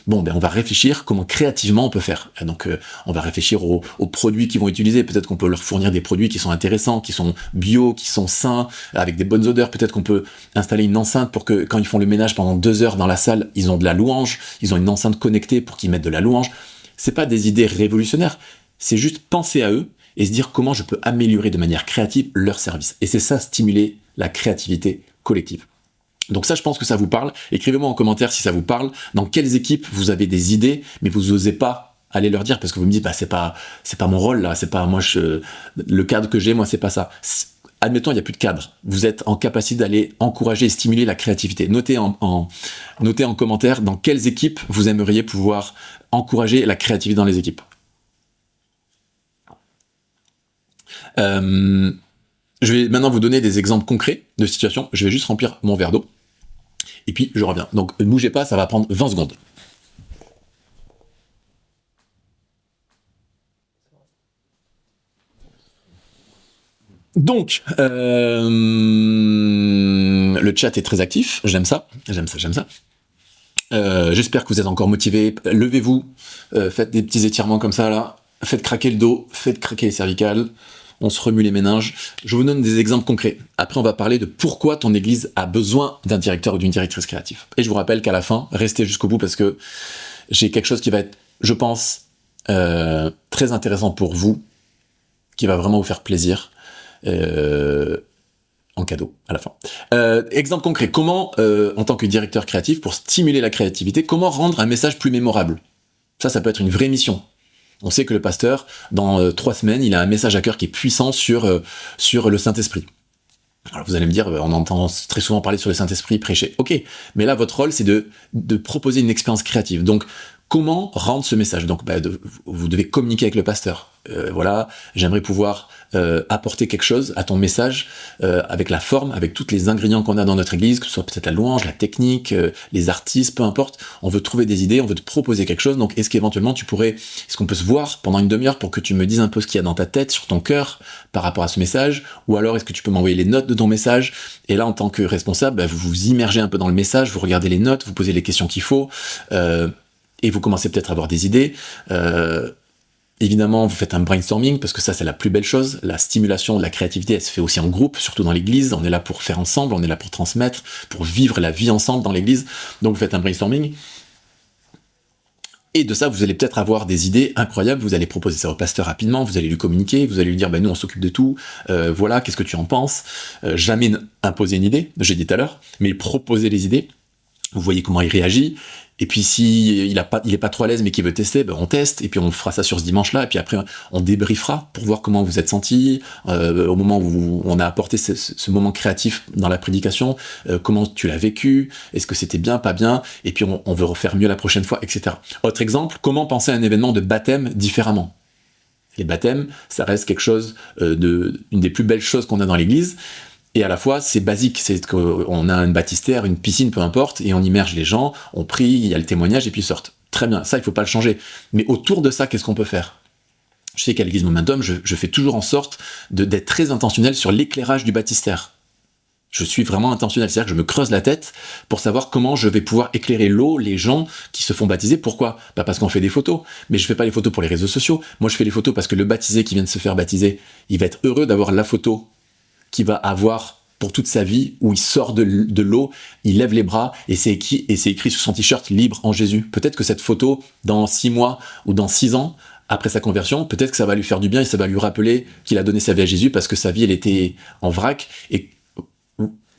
Bon, ben on va réfléchir comment créativement on peut faire. Donc on va réfléchir aux produits qu'ils vont utiliser. Peut-être qu'on peut leur fournir des produits qui sont intéressants, qui sont bio, qui sont sains, avec des bonnes odeurs. Peut-être qu'on peut installer une enceinte pour que quand ils font le ménage pendant 2 heures dans la salle, ils ont de la louange. Ils ont une enceinte connectée pour qu'ils mettent de la louange. C'est pas des idées révolutionnaires. C'est juste penser à eux et se dire comment je peux améliorer de manière créative leur service. Et c'est ça, stimuler la créativité collective. Donc ça, je pense que ça vous parle. Écrivez-moi en commentaire si ça vous parle. Dans quelles équipes vous avez des idées, mais vous n'osez pas aller leur dire parce que vous me dites, bah c'est pas mon rôle là, c'est pas moi le cadre que j'ai, moi c'est pas ça. Admettons, il n'y a plus de cadre. Vous êtes en capacité d'aller encourager et stimuler la créativité. Notez en commentaire dans quelles équipes vous aimeriez pouvoir encourager la créativité dans les équipes. Je vais maintenant vous donner des exemples concrets de situations. Je vais juste remplir mon verre d'eau. Et puis, je reviens. Donc, ne bougez pas, ça va prendre 20 secondes. Donc, le chat est très actif. J'aime ça. J'espère que vous êtes encore motivés. Levez-vous. Faites des petits étirements comme ça, là. Faites craquer le dos. Faites craquer les cervicales. On se remue les méninges. Je vous donne des exemples concrets. Après, on va parler de pourquoi ton église a besoin d'un directeur ou d'une directrice créative. Et je vous rappelle qu'à la fin, restez jusqu'au bout parce que j'ai quelque chose qui va être, je pense, très intéressant pour vous, qui va vraiment vous faire plaisir en cadeau à la fin. Exemple concret. Comment, en tant que directeur créatif, pour stimuler la créativité, comment rendre un message plus mémorable? Ça peut être une vraie mission. On sait que le pasteur, dans 3 semaines, il a un message à cœur qui est puissant sur le Saint-Esprit. Alors vous allez me dire, on entend très souvent parler sur le Saint-Esprit, prêcher. Ok, mais là, votre rôle, c'est de proposer une expérience créative. Donc, comment rendre ce message? Donc, vous devez communiquer avec le pasteur. Voilà, j'aimerais pouvoir apporter quelque chose à ton message avec la forme, avec tous les ingrédients qu'on a dans notre église, que ce soit peut-être la louange, la technique, les artistes, peu importe. On veut trouver des idées, on veut te proposer quelque chose. Donc, est-ce qu'on peut se voir pendant une demi-heure pour que tu me dises un peu ce qu'il y a dans ta tête, sur ton cœur, par rapport à ce message? Ou alors, est-ce que tu peux m'envoyer les notes de ton message? Et là, en tant que responsable, vous vous immergez un peu dans le message, vous regardez les notes, vous posez les questions qu'il faut, et vous commencez peut-être à avoir des idées. Évidemment, vous faites un brainstorming, parce que ça, c'est la plus belle chose. La stimulation de la créativité, elle se fait aussi en groupe, surtout dans l'église. On est là pour faire ensemble, on est là pour transmettre, pour vivre la vie ensemble dans l'église. Donc, vous faites un brainstorming. Et de ça, vous allez peut-être avoir des idées incroyables, vous allez proposer ça au pasteur rapidement, vous allez lui communiquer, vous allez lui dire, nous on s'occupe de tout, voilà, qu'est-ce que tu en penses, jamais imposer une idée, j'ai dit tout à l'heure, mais proposer les idées, vous voyez comment il réagit, et puis si il est pas trop à l'aise mais qu'il veut tester, on teste, et puis on fera ça sur ce dimanche-là, et puis après on débriefera pour voir comment vous êtes senti, au moment où on a apporté ce moment créatif dans la prédication, comment tu l'as vécu, est-ce que c'était bien, pas bien, et puis on veut refaire mieux la prochaine fois, etc. Autre exemple, comment penser à un événement de baptême différemment. Les baptêmes, ça reste quelque chose une des plus belles choses qu'on a dans l'église, et à la fois, c'est basique, c'est qu'on a une baptistère, une piscine, peu importe, et on immerge les gens, on prie, il y a le témoignage, et puis ils sortent. Très bien, ça, il faut pas le changer. Mais autour de ça, qu'est-ce qu'on peut faire ? Je sais qu'à l'église Momentum, je fais toujours en sorte d'être très intentionnel sur l'éclairage du baptistère. Je suis vraiment intentionnel, c'est-à-dire que je me creuse la tête pour savoir comment je vais pouvoir éclairer les gens qui se font baptiser. Pourquoi ? Parce qu'on fait des photos, mais je fais pas les photos pour les réseaux sociaux. Moi, je fais les photos parce que le baptisé qui vient de se faire baptiser, il va être heureux d'avoir la photo qu'il va avoir pour toute sa vie, où il sort de l'eau, il lève les bras, et c'est écrit sur son t-shirt « Libre en Jésus ». Peut-être que cette photo, dans 6 mois ou dans 6 ans, après sa conversion, peut-être que ça va lui faire du bien et ça va lui rappeler qu'il a donné sa vie à Jésus parce que sa vie, elle était en vrac. Et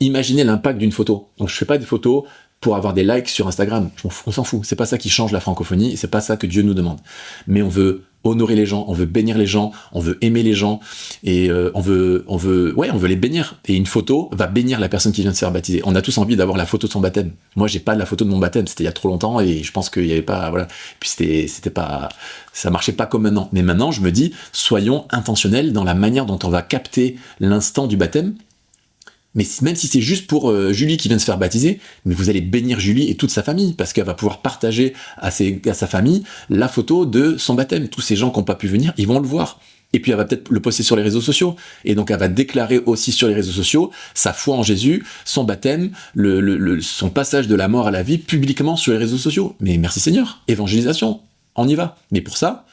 imaginez l'impact d'une photo. Donc je fais pas des photos pour avoir des likes sur Instagram. On s'en fout. C'est pas ça qui change la francophonie, et c'est pas ça que Dieu nous demande. Mais on veut honorer les gens, on veut bénir les gens, on veut aimer les gens, et on veut les bénir. Et une photo va bénir la personne qui vient de se faire baptiser. On a tous envie d'avoir la photo de son baptême. Moi, j'ai pas la photo de mon baptême, c'était il y a trop longtemps, et je pense qu'il y avait pas, voilà. Puis c'était pas, ça marchait pas comme maintenant. Mais maintenant, je me dis, soyons intentionnels dans la manière dont on va capter l'instant du baptême. Mais même si c'est juste pour Julie qui vient de se faire baptiser, mais vous allez bénir Julie et toute sa famille, parce qu'elle va pouvoir partager à sa famille la photo de son baptême. Tous ces gens qui n'ont pas pu venir, ils vont le voir. Et puis elle va peut-être le poster sur les réseaux sociaux. Et donc elle va déclarer aussi sur les réseaux sociaux sa foi en Jésus, son baptême, son passage de la mort à la vie publiquement sur les réseaux sociaux. Mais merci Seigneur, évangélisation, on y va. Mais pour ça,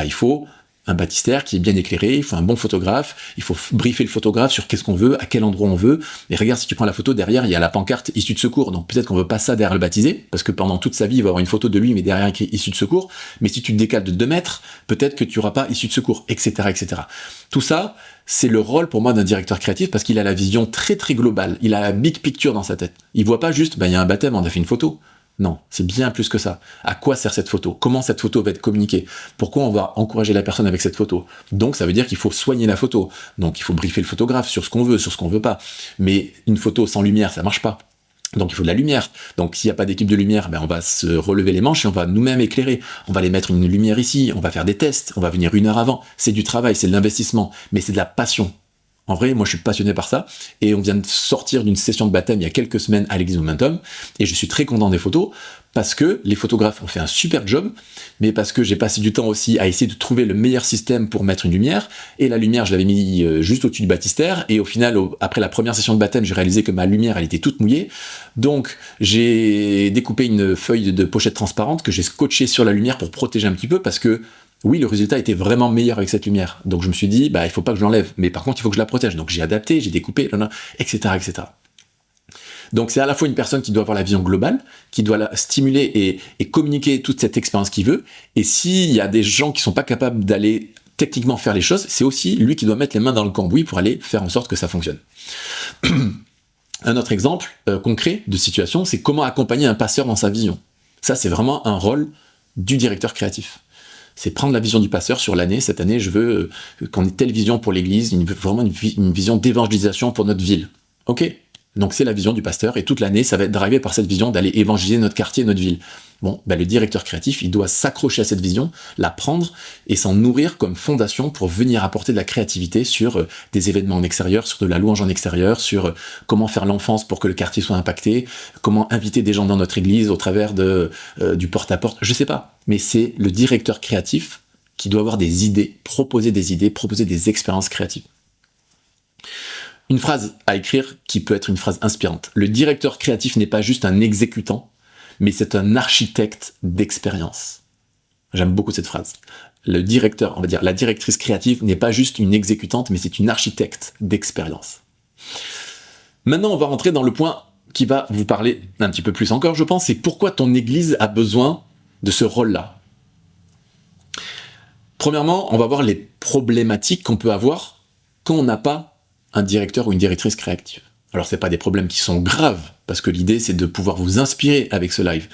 il faut un baptistère qui est bien éclairé, il faut un bon photographe, il faut briefer le photographe sur qu'est-ce qu'on veut, à quel endroit on veut. Et regarde, si tu prends la photo, derrière, il y a la pancarte issue de secours. Donc peut-être qu'on veut pas ça derrière le baptisé, parce que pendant toute sa vie, il va avoir une photo de lui, mais derrière écrit issue de secours. Mais si tu te décales de 2 mètres, peut-être que tu auras pas issue de secours, etc., etc. Tout ça, c'est le rôle pour moi d'un directeur créatif, parce qu'il a la vision très très globale. Il a la big picture dans sa tête. Il voit pas juste, il y a un baptême, on a fait une photo. Non, c'est bien plus que ça. À quoi sert cette photo ? Comment cette photo va être communiquée ? Pourquoi on va encourager la personne avec cette photo ? Donc ça veut dire qu'il faut soigner la photo. Donc il faut briefer le photographe sur ce qu'on veut, sur ce qu'on veut pas. Mais une photo sans lumière, ça marche pas. Donc il faut de la lumière. Donc s'il n'y a pas d'équipe de lumière, on va se relever les manches et on va nous-mêmes éclairer. On va aller mettre une lumière ici, on va faire des tests, on va venir 1 heure avant. C'est du travail, c'est de l'investissement, mais c'est de la passion. En vrai, moi je suis passionné par ça, et on vient de sortir d'une session de baptême il y a quelques semaines à l'église Momentum, et je suis très content des photos, parce que les photographes ont fait un super job, mais parce que j'ai passé du temps aussi à essayer de trouver le meilleur système pour mettre une lumière, et la lumière je l'avais mis juste au-dessus du baptistère, et au final, après la première session de baptême, j'ai réalisé que ma lumière elle était toute mouillée, donc j'ai découpé une feuille de pochette transparente que j'ai scotché sur la lumière pour protéger un petit peu, parce que oui, le résultat était vraiment meilleur avec cette lumière. Donc je me suis dit, il faut pas que je l'enlève, mais par contre, il faut que je la protège. Donc j'ai adapté, j'ai découpé, etc., etc. Donc c'est à la fois une personne qui doit avoir la vision globale, qui doit la stimuler et communiquer toute cette expérience qu'il veut. Et s'il y a des gens qui sont pas capables d'aller techniquement faire les choses, c'est aussi lui qui doit mettre les mains dans le cambouis pour aller faire en sorte que ça fonctionne. Un autre exemple concret de situation, c'est comment accompagner un pasteur dans sa vision. Ça, c'est vraiment un rôle du directeur créatif. C'est prendre la vision du pasteur sur l'année. Cette année, je veux qu'on ait telle vision pour l'église, vraiment une vision d'évangélisation pour notre ville. Ok ? Donc c'est la vision du pasteur, et toute l'année, ça va être drivé par cette vision d'aller évangéliser notre quartier, notre ville. Bon, le directeur créatif, il doit s'accrocher à cette vision, la prendre et s'en nourrir comme fondation pour venir apporter de la créativité sur des événements en extérieur, sur de la louange en extérieur, sur comment faire l'enfance pour que le quartier soit impacté, comment inviter des gens dans notre église au travers du porte-à-porte, je sais pas. Mais c'est le directeur créatif qui doit avoir des idées, proposer des expériences créatives. Une phrase à écrire qui peut être une phrase inspirante. Le directeur créatif n'est pas juste un exécutant, mais c'est un architecte d'expérience. J'aime beaucoup cette phrase. Le directeur, on va dire, la directrice créative n'est pas juste une exécutante, mais c'est une architecte d'expérience. Maintenant, on va rentrer dans le point qui va vous parler un petit peu plus encore, je pense, c'est pourquoi ton église a besoin de ce rôle-là. Premièrement, on va voir les problématiques qu'on peut avoir quand on n'a pas un directeur ou une directrice créative. Alors c'est pas des problèmes qui sont graves, parce que l'idée c'est de pouvoir vous inspirer avec ce live.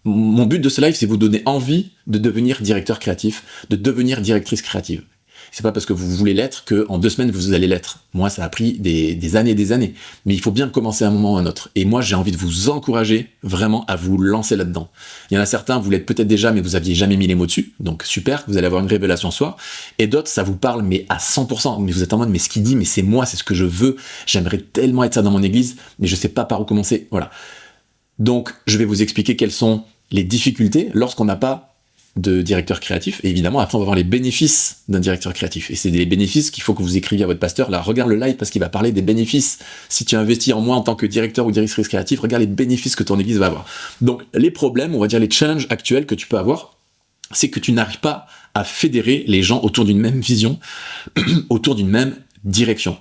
Mon but de ce live, c'est vous donner envie de devenir directeur créatif, de devenir directrice créative. C'est pas parce que vous voulez l'être qu'en 2 semaines vous allez l'être. Moi, ça a pris des années et des années. Mais il faut bien commencer à un moment ou à un autre. Et moi, j'ai envie de vous encourager vraiment à vous lancer là-dedans. Il y en a certains, vous l'êtes peut-être déjà, mais vous aviez jamais mis les mots dessus. Donc super, vous allez avoir une révélation ce soir. Et d'autres, ça vous parle, mais à 100%. Mais vous êtes en mode, mais ce qu'il dit, mais c'est moi, c'est ce que je veux. J'aimerais tellement être ça dans mon église, mais je sais pas par où commencer. Voilà. Donc, je vais vous expliquer quelles sont les difficultés lorsqu'on n'a pas de directeur créatif, et évidemment après on va voir les bénéfices d'un directeur créatif, et c'est des bénéfices qu'il faut que vous écriviez à votre pasteur. Là, regarde le live parce qu'il va parler des bénéfices. Si tu investis en moi en tant que directeur ou directrice créative, regarde les bénéfices que ton église va avoir. Donc les problèmes, on va dire les challenges actuels que tu peux avoir, c'est que tu n'arrives pas à fédérer les gens autour d'une même vision, autour d'une même direction.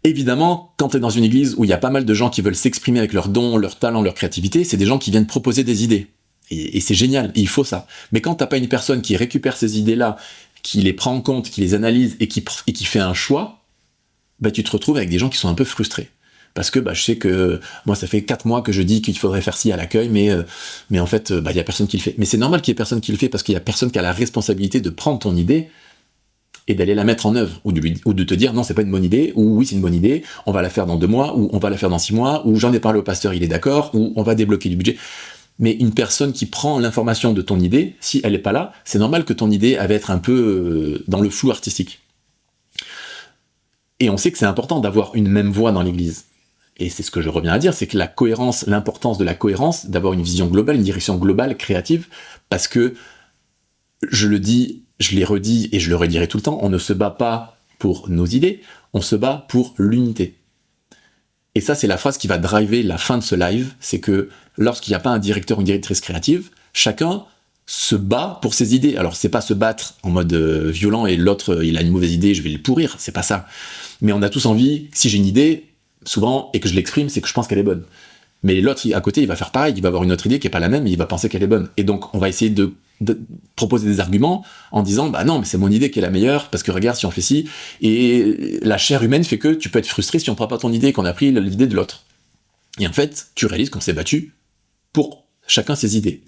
Évidemment, quand tu es dans une église où il y a pas mal de gens qui veulent s'exprimer avec leurs dons, leurs talents, leur créativité, c'est des gens qui viennent proposer des idées. Et c'est génial, il faut ça. Mais quand t'as pas une personne qui récupère ces idées-là, qui les prend en compte, qui les analyse et qui fait un choix, bah tu te retrouves avec des gens qui sont un peu frustrés. Parce que je sais que moi ça fait 4 mois que je dis qu'il faudrait faire ci à l'accueil, mais en fait il y a personne qui le fait. Mais c'est normal qu'il y ait personne qui le fait, parce qu'il y a personne qui a la responsabilité de prendre ton idée et d'aller la mettre en œuvre, ou de te dire non, c'est pas une bonne idée, ou oui c'est une bonne idée, on va la faire dans 2 mois, ou on va la faire dans 6 mois, ou j'en ai parlé au pasteur, il est d'accord, ou on va débloquer du budget. Mais une personne qui prend l'information de ton idée, si elle n'est pas là, c'est normal que ton idée va être un peu dans le flou artistique. Et on sait que c'est important d'avoir une même voix dans l'église. Et c'est ce que je reviens à dire, c'est que la cohérence, l'importance de la cohérence, d'avoir une vision globale, une direction globale, créative, parce que, je le dis, je l'ai redit et je le redirai tout le temps, on ne se bat pas pour nos idées, on se bat pour l'unité. Et ça, c'est la phrase qui va driver la fin de ce live, c'est que lorsqu'il n'y a pas un directeur ou une directrice créative, chacun se bat pour ses idées. Alors, c'est pas se battre en mode violent et l'autre, il a une mauvaise idée, je vais le pourrir, c'est pas ça. Mais on a tous envie, si j'ai une idée, souvent, et que je l'exprime, c'est que je pense qu'elle est bonne. Mais l'autre, à côté, il va faire pareil, il va avoir une autre idée qui est pas la même, et il va penser qu'elle est bonne. Et donc, on va essayer de proposer des arguments en disant non, mais c'est mon idée qui est la meilleure, parce que regarde, si on fait ci, et la chair humaine fait que tu peux être frustré si on prend pas ton idée, qu'on a pris l'idée de l'autre. Et en fait, tu réalises qu'on s'est battu pour chacun ses idées.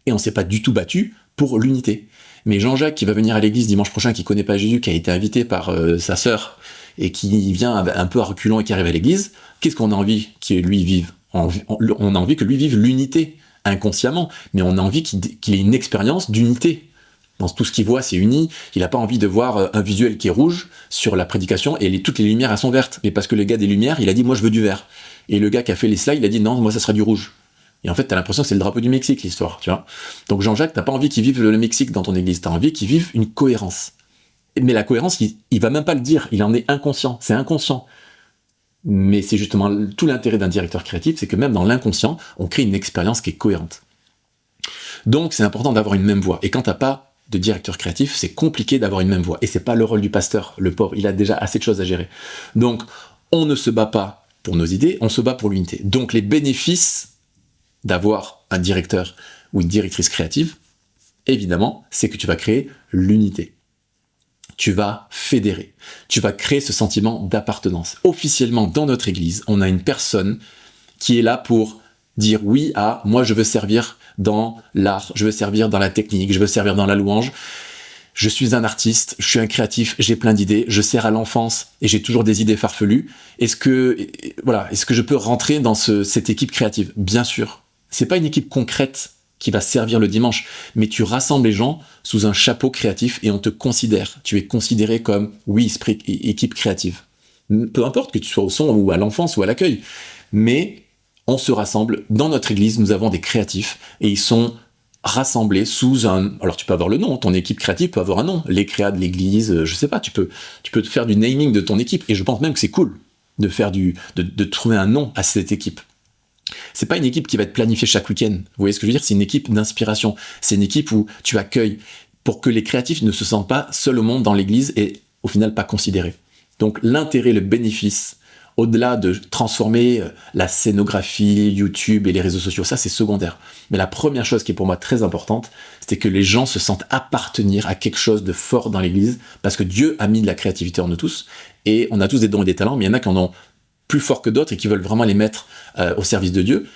Et on s'est pas du tout battu pour l'unité. Mais Jean-Jacques, qui va venir à l'église dimanche prochain, qui connaît pas Jésus, qui a été invité par sa sœur, et qui vient un peu à reculons et qui arrive à l'église, qu'est-ce qu'on a envie qu'il lui vive ? On a envie que lui vive l'unité, inconsciemment, mais on a envie qu'il ait une expérience d'unité. Dans tout ce qu'il voit, c'est uni. Il n'a pas envie de voir un visuel qui est rouge sur la prédication et toutes les lumières elles sont vertes. Mais parce que le gars des lumières, il a dit moi je veux du vert. Et le gars qui a fait les slides, il a dit non, moi ça sera du rouge. Et en fait, t'as l'impression que c'est le drapeau du Mexique, l'histoire, tu vois. Donc Jean-Jacques, t'as pas envie qu'il vive le Mexique dans ton église, t'as envie qu'il vive une cohérence. Mais la cohérence, il va même pas le dire, il en est inconscient, c'est inconscient. Mais c'est justement tout l'intérêt d'un directeur créatif, c'est que même dans l'inconscient, on crée une expérience qui est cohérente. Donc c'est important d'avoir une même voix. Et quand t'as pas de directeur créatif, c'est compliqué d'avoir une même voix. Et c'est pas le rôle du pasteur, le pauvre, il a déjà assez de choses à gérer. Donc on ne se bat pas pour nos idées, on se bat pour l'unité. Donc les bénéfices d'avoir un directeur ou une directrice créative, évidemment, c'est que tu vas créer l'unité. Tu vas fédérer, tu vas créer ce sentiment d'appartenance. Officiellement, dans notre église, on a une personne qui est là pour dire oui à « moi je veux servir dans l'art, je veux servir dans la technique, je veux servir dans la louange, je suis un artiste, je suis un créatif, j'ai plein d'idées, je sers à l'enfance et j'ai toujours des idées farfelues. Est-ce que je peux rentrer dans cette équipe créative ?» Bien sûr, c'est pas une équipe concrète qui va servir le dimanche, mais tu rassembles les gens sous un chapeau créatif et on te considère. Tu es considéré comme, oui, équipe créative. Peu importe que tu sois au son ou à l'enfance ou à l'accueil, mais on se rassemble. Dans notre église, nous avons des créatifs et ils sont rassemblés sous un... Alors tu peux avoir le nom, ton équipe créative peut avoir un nom. Les créas de l'église, je sais pas, tu peux te faire du naming de ton équipe et je pense même que c'est cool de faire de trouver un nom à cette équipe. C'est pas une équipe qui va être planifiée chaque week-end. Vous voyez ce que je veux dire ? C'est une équipe d'inspiration. C'est une équipe où tu accueilles pour que les créatifs ne se sentent pas seuls au monde dans l'église et au final pas considérés. Donc l'intérêt, le bénéfice, Au-delà de transformer la scénographie, YouTube et les réseaux sociaux, ça c'est secondaire. Mais la première chose qui est pour moi très importante, c'est que les gens se sentent appartenir à quelque chose de fort dans l'église, parce que Dieu a mis de la créativité en nous tous, et on a tous des dons et des talents, mais il y en a qui en ont plus fort que d'autres et qui veulent vraiment les mettre au service de Dieu.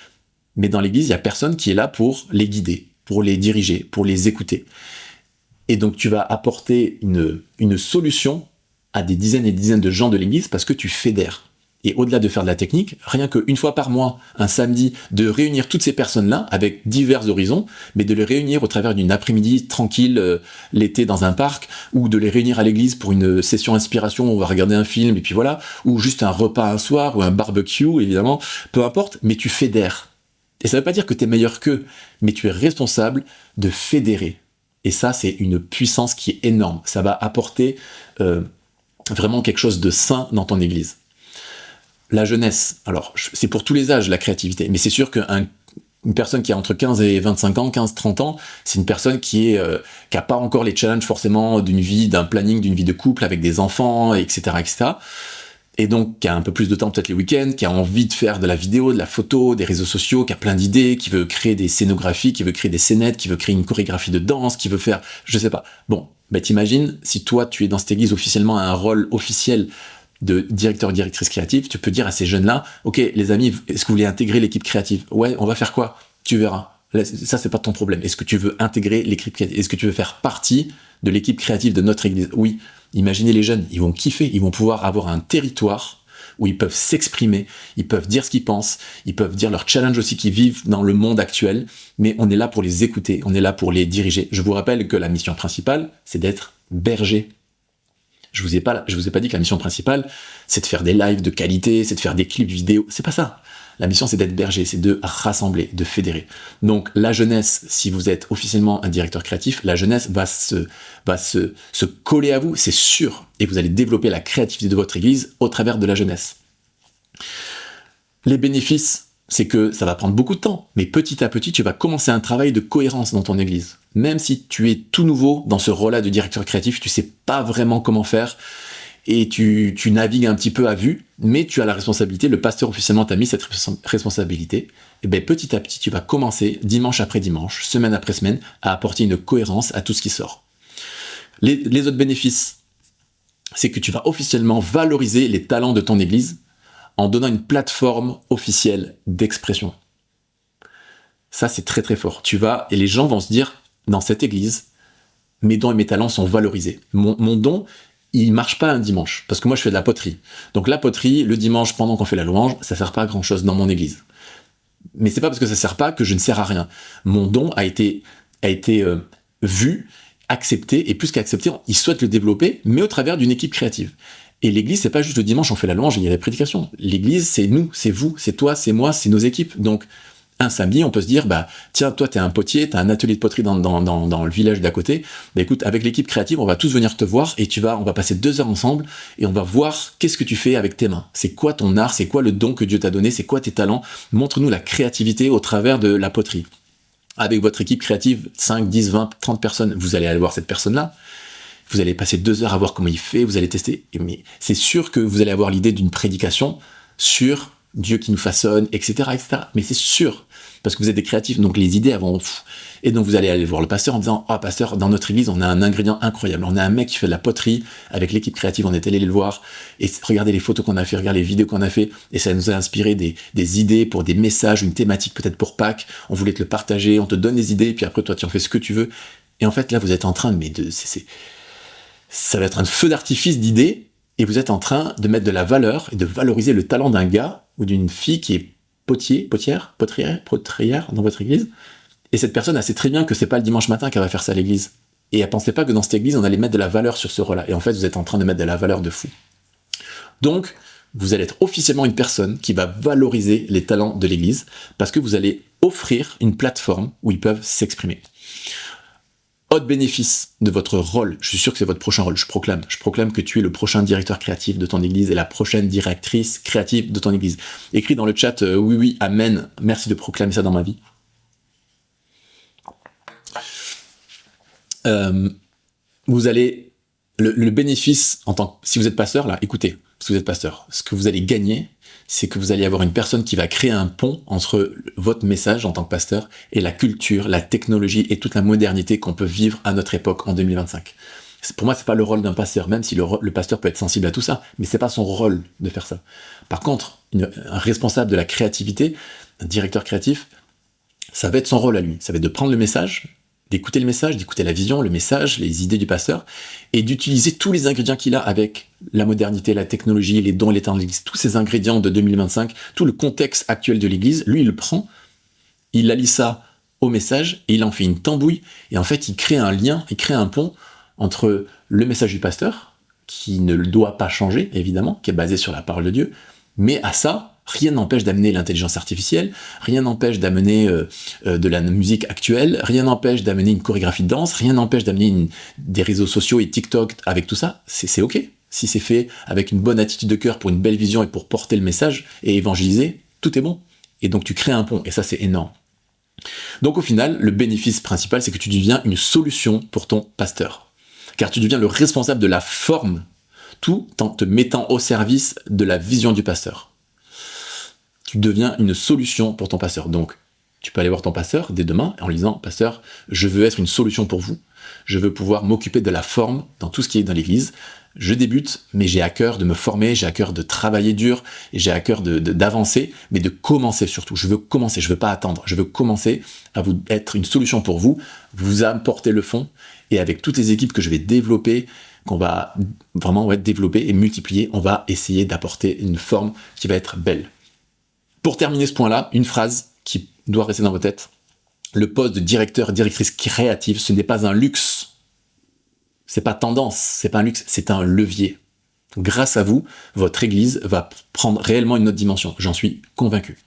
Mais dans l'église, il n'y a personne qui est là pour les guider, pour les diriger, pour les écouter. Et donc tu vas apporter une solution à des dizaines et des dizaines de gens de l'église parce que tu fédères. Et au-delà de faire de la technique, rien qu'une fois par mois, un samedi, de réunir toutes ces personnes-là avec divers horizons, mais de les réunir au travers d'une après-midi tranquille l'été dans un parc, ou de les réunir à l'église pour une session inspiration où on va regarder un film, et puis voilà, ou juste un repas un soir, ou un barbecue, évidemment, peu importe, mais tu fédères. Et ça ne veut pas dire que tu es meilleur qu'eux, mais tu es responsable de fédérer. Et ça, c'est une puissance qui est énorme. Ça va apporter vraiment quelque chose de sain dans ton église. La jeunesse, alors c'est pour tous les âges la créativité, mais c'est sûr qu'une personne qui a entre 15 et 25 ans, 15-30 ans, c'est une personne qui a pas encore les challenges forcément d'une vie, d'un planning, d'une vie de couple avec des enfants, etc., etc. Et donc qui a un peu plus de temps peut-être les week-ends, qui a envie de faire de la vidéo, de la photo, des réseaux sociaux, qui a plein d'idées, qui veut créer des scénographies, qui veut créer des scénettes, qui veut créer une chorégraphie de danse, qui veut faire, je sais pas. Bon, bah t'imagines, si toi tu es dans cette église officiellement à un rôle officiel de directeur, directrice créative, tu peux dire à ces jeunes-là, ok les amis, est-ce que vous voulez intégrer l'équipe créative? Ouais, on va faire quoi? Tu verras. Là, ça c'est pas ton problème. Est-ce que tu veux intégrer l'équipe créative? Est-ce que tu veux faire partie de l'équipe créative de notre église? Oui. Imaginez les jeunes, ils vont kiffer, ils vont pouvoir avoir un territoire où ils peuvent s'exprimer, ils peuvent dire ce qu'ils pensent, ils peuvent dire leurs challenges aussi qu'ils vivent dans le monde actuel, mais on est là pour les écouter, on est là pour les diriger. Je vous rappelle que la mission principale, c'est d'être berger. Je vous ai pas dit que la mission principale, c'est de faire des lives de qualité, c'est de faire des clips vidéo, c'est pas ça. La mission, c'est d'être berger, c'est de rassembler, de fédérer. Donc, la jeunesse, si vous êtes officiellement un directeur créatif, la jeunesse va se coller à vous, c'est sûr. Et vous allez développer la créativité de votre église au travers de la jeunesse. Les bénéfices, c'est que ça va prendre beaucoup de temps, mais petit à petit, tu vas commencer un travail de cohérence dans ton église. Même si tu es tout nouveau dans ce rôle-là de directeur créatif, tu sais pas vraiment comment faire, et tu navigues un petit peu à vue, mais tu as la responsabilité, le pasteur officiellement t'a mis cette responsabilité, et bien petit à petit, tu vas commencer, dimanche après dimanche, semaine après semaine, à apporter une cohérence à tout ce qui sort. Les autres bénéfices, c'est que tu vas officiellement valoriser les talents de ton église en donnant une plateforme officielle d'expression. Ça, c'est très très fort. Et les gens vont se dire, dans cette église, mes dons et mes talents sont valorisés. Mon don, il marche pas un dimanche, parce que moi je fais de la poterie. Donc la poterie, le dimanche, pendant qu'on fait la louange, ça sert pas à grand chose dans mon église. Mais c'est pas parce que ça sert pas que je ne sers à rien. Mon don a été vu, accepté, et plus qu'accepté, il souhaite le développer, mais au travers d'une équipe créative. Et l'église, c'est pas juste le dimanche, on fait la louange et il y a la prédication. L'église, c'est nous, c'est vous, c'est toi, c'est moi, c'est nos équipes. Donc, un samedi, on peut se dire, bah, tiens, toi, t'es un potier, t'as un atelier de poterie dans le village d'à côté. Bah, écoute, avec l'équipe créative, on va tous venir te voir et on va passer 2 heures ensemble et on va voir qu'est-ce que tu fais avec tes mains. C'est quoi ton art? C'est quoi le don que Dieu t'a donné? C'est quoi tes talents? Montre-nous la créativité au travers de la poterie. Avec votre équipe créative, 5, 10, 20, 30 personnes, vous allez aller voir cette personne-là. Vous allez passer 2 heures à voir comment il fait, vous allez tester. Mais c'est sûr que vous allez avoir l'idée d'une prédication sur Dieu qui nous façonne, etc., etc. Mais c'est sûr, parce que vous êtes des créatifs, donc les idées vont... Et donc vous allez aller voir le pasteur en disant « Ah, pasteur, dans notre église, on a un ingrédient incroyable. On a un mec qui fait de la poterie avec l'équipe créative, on est allé le voir. Et regardez les photos qu'on a fait, regardez les vidéos qu'on a fait. Et ça nous a inspiré des idées pour des messages, une thématique peut-être pour Pâques. On voulait te le partager, on te donne des idées, et puis après toi, tu en fais ce que tu veux. Et en fait, là, vous êtes en train ça va être un feu d'artifice d'idées, et vous êtes en train de mettre de la valeur et de valoriser le talent d'un gars ou d'une fille qui est potrière dans votre église. Et cette personne, elle sait très bien que c'est pas le dimanche matin qu'elle va faire ça à l'église. Et elle pensait pas que dans cette église, on allait mettre de la valeur sur ce rôle-là. Et en fait, vous êtes en train de mettre de la valeur de fou. Donc, vous allez être officiellement une personne qui va valoriser les talents de l'église, parce que vous allez offrir une plateforme où ils peuvent s'exprimer. Autre bénéfice de votre rôle, je suis sûr que c'est votre prochain rôle, je proclame que tu es le prochain directeur créatif de ton église et la prochaine directrice créative de ton église. Écris dans le chat, oui, amen, merci de proclamer ça dans ma vie. Vous allez, le bénéfice, si vous êtes pasteur, là, écoutez, parce que vous êtes pasteur. Ce que vous allez gagner, c'est que vous allez avoir une personne qui va créer un pont entre votre message en tant que pasteur et la culture, la technologie et toute la modernité qu'on peut vivre à notre époque en 2025. Pour moi, c'est pas le rôle d'un pasteur, même si le pasteur peut être sensible à tout ça, mais c'est pas son rôle de faire ça. Par contre, un responsable de la créativité, un directeur créatif, ça va être son rôle à lui. Ça va être de prendre le message, d'écouter la vision, le message, les idées du pasteur, et d'utiliser tous les ingrédients qu'il a avec la modernité, la technologie, les dons et les temps de l'Église, tous ces ingrédients de 2025, tout le contexte actuel de l'Église, lui, il le prend, il allie ça au message, et il en fait une tambouille, et en fait, il crée un lien, il crée un pont entre le message du pasteur, qui ne doit pas changer, évidemment, qui est basé sur la parole de Dieu, mais à ça, rien n'empêche d'amener l'intelligence artificielle, rien n'empêche d'amener de la musique actuelle, rien n'empêche d'amener une chorégraphie de danse, rien n'empêche d'amener des réseaux sociaux et TikTok avec tout ça, c'est ok. Si c'est fait avec une bonne attitude de cœur pour une belle vision et pour porter le message et évangéliser, tout est bon. Et donc tu crées un pont, et ça c'est énorme. Donc au final, le bénéfice principal, c'est que tu deviens une solution pour ton pasteur. Car tu deviens le responsable de la forme, tout en te mettant au service de la vision du pasteur. Tu deviens une solution pour ton pasteur. Donc, tu peux aller voir ton pasteur dès demain en lui disant « Pasteur, je veux être une solution pour vous. Je veux pouvoir m'occuper de la forme dans tout ce qui est dans l'église. Je débute, mais j'ai à cœur de me former, j'ai à cœur de travailler dur, et j'ai à cœur d'avancer, mais de commencer surtout. Je veux commencer, je veux pas attendre. Je veux commencer à être une solution pour vous, vous apporter le fond, et avec toutes les équipes que je vais développer, qu'on va vraiment développer et multiplier, on va essayer d'apporter une forme qui va être belle. » Pour terminer ce point-là, une phrase qui doit rester dans vos têtes. Le poste de directeur, directrice créative, ce n'est pas un luxe. C'est pas tendance, c'est pas un luxe, c'est un levier. Grâce à vous, votre église va prendre réellement une autre dimension. J'en suis convaincu.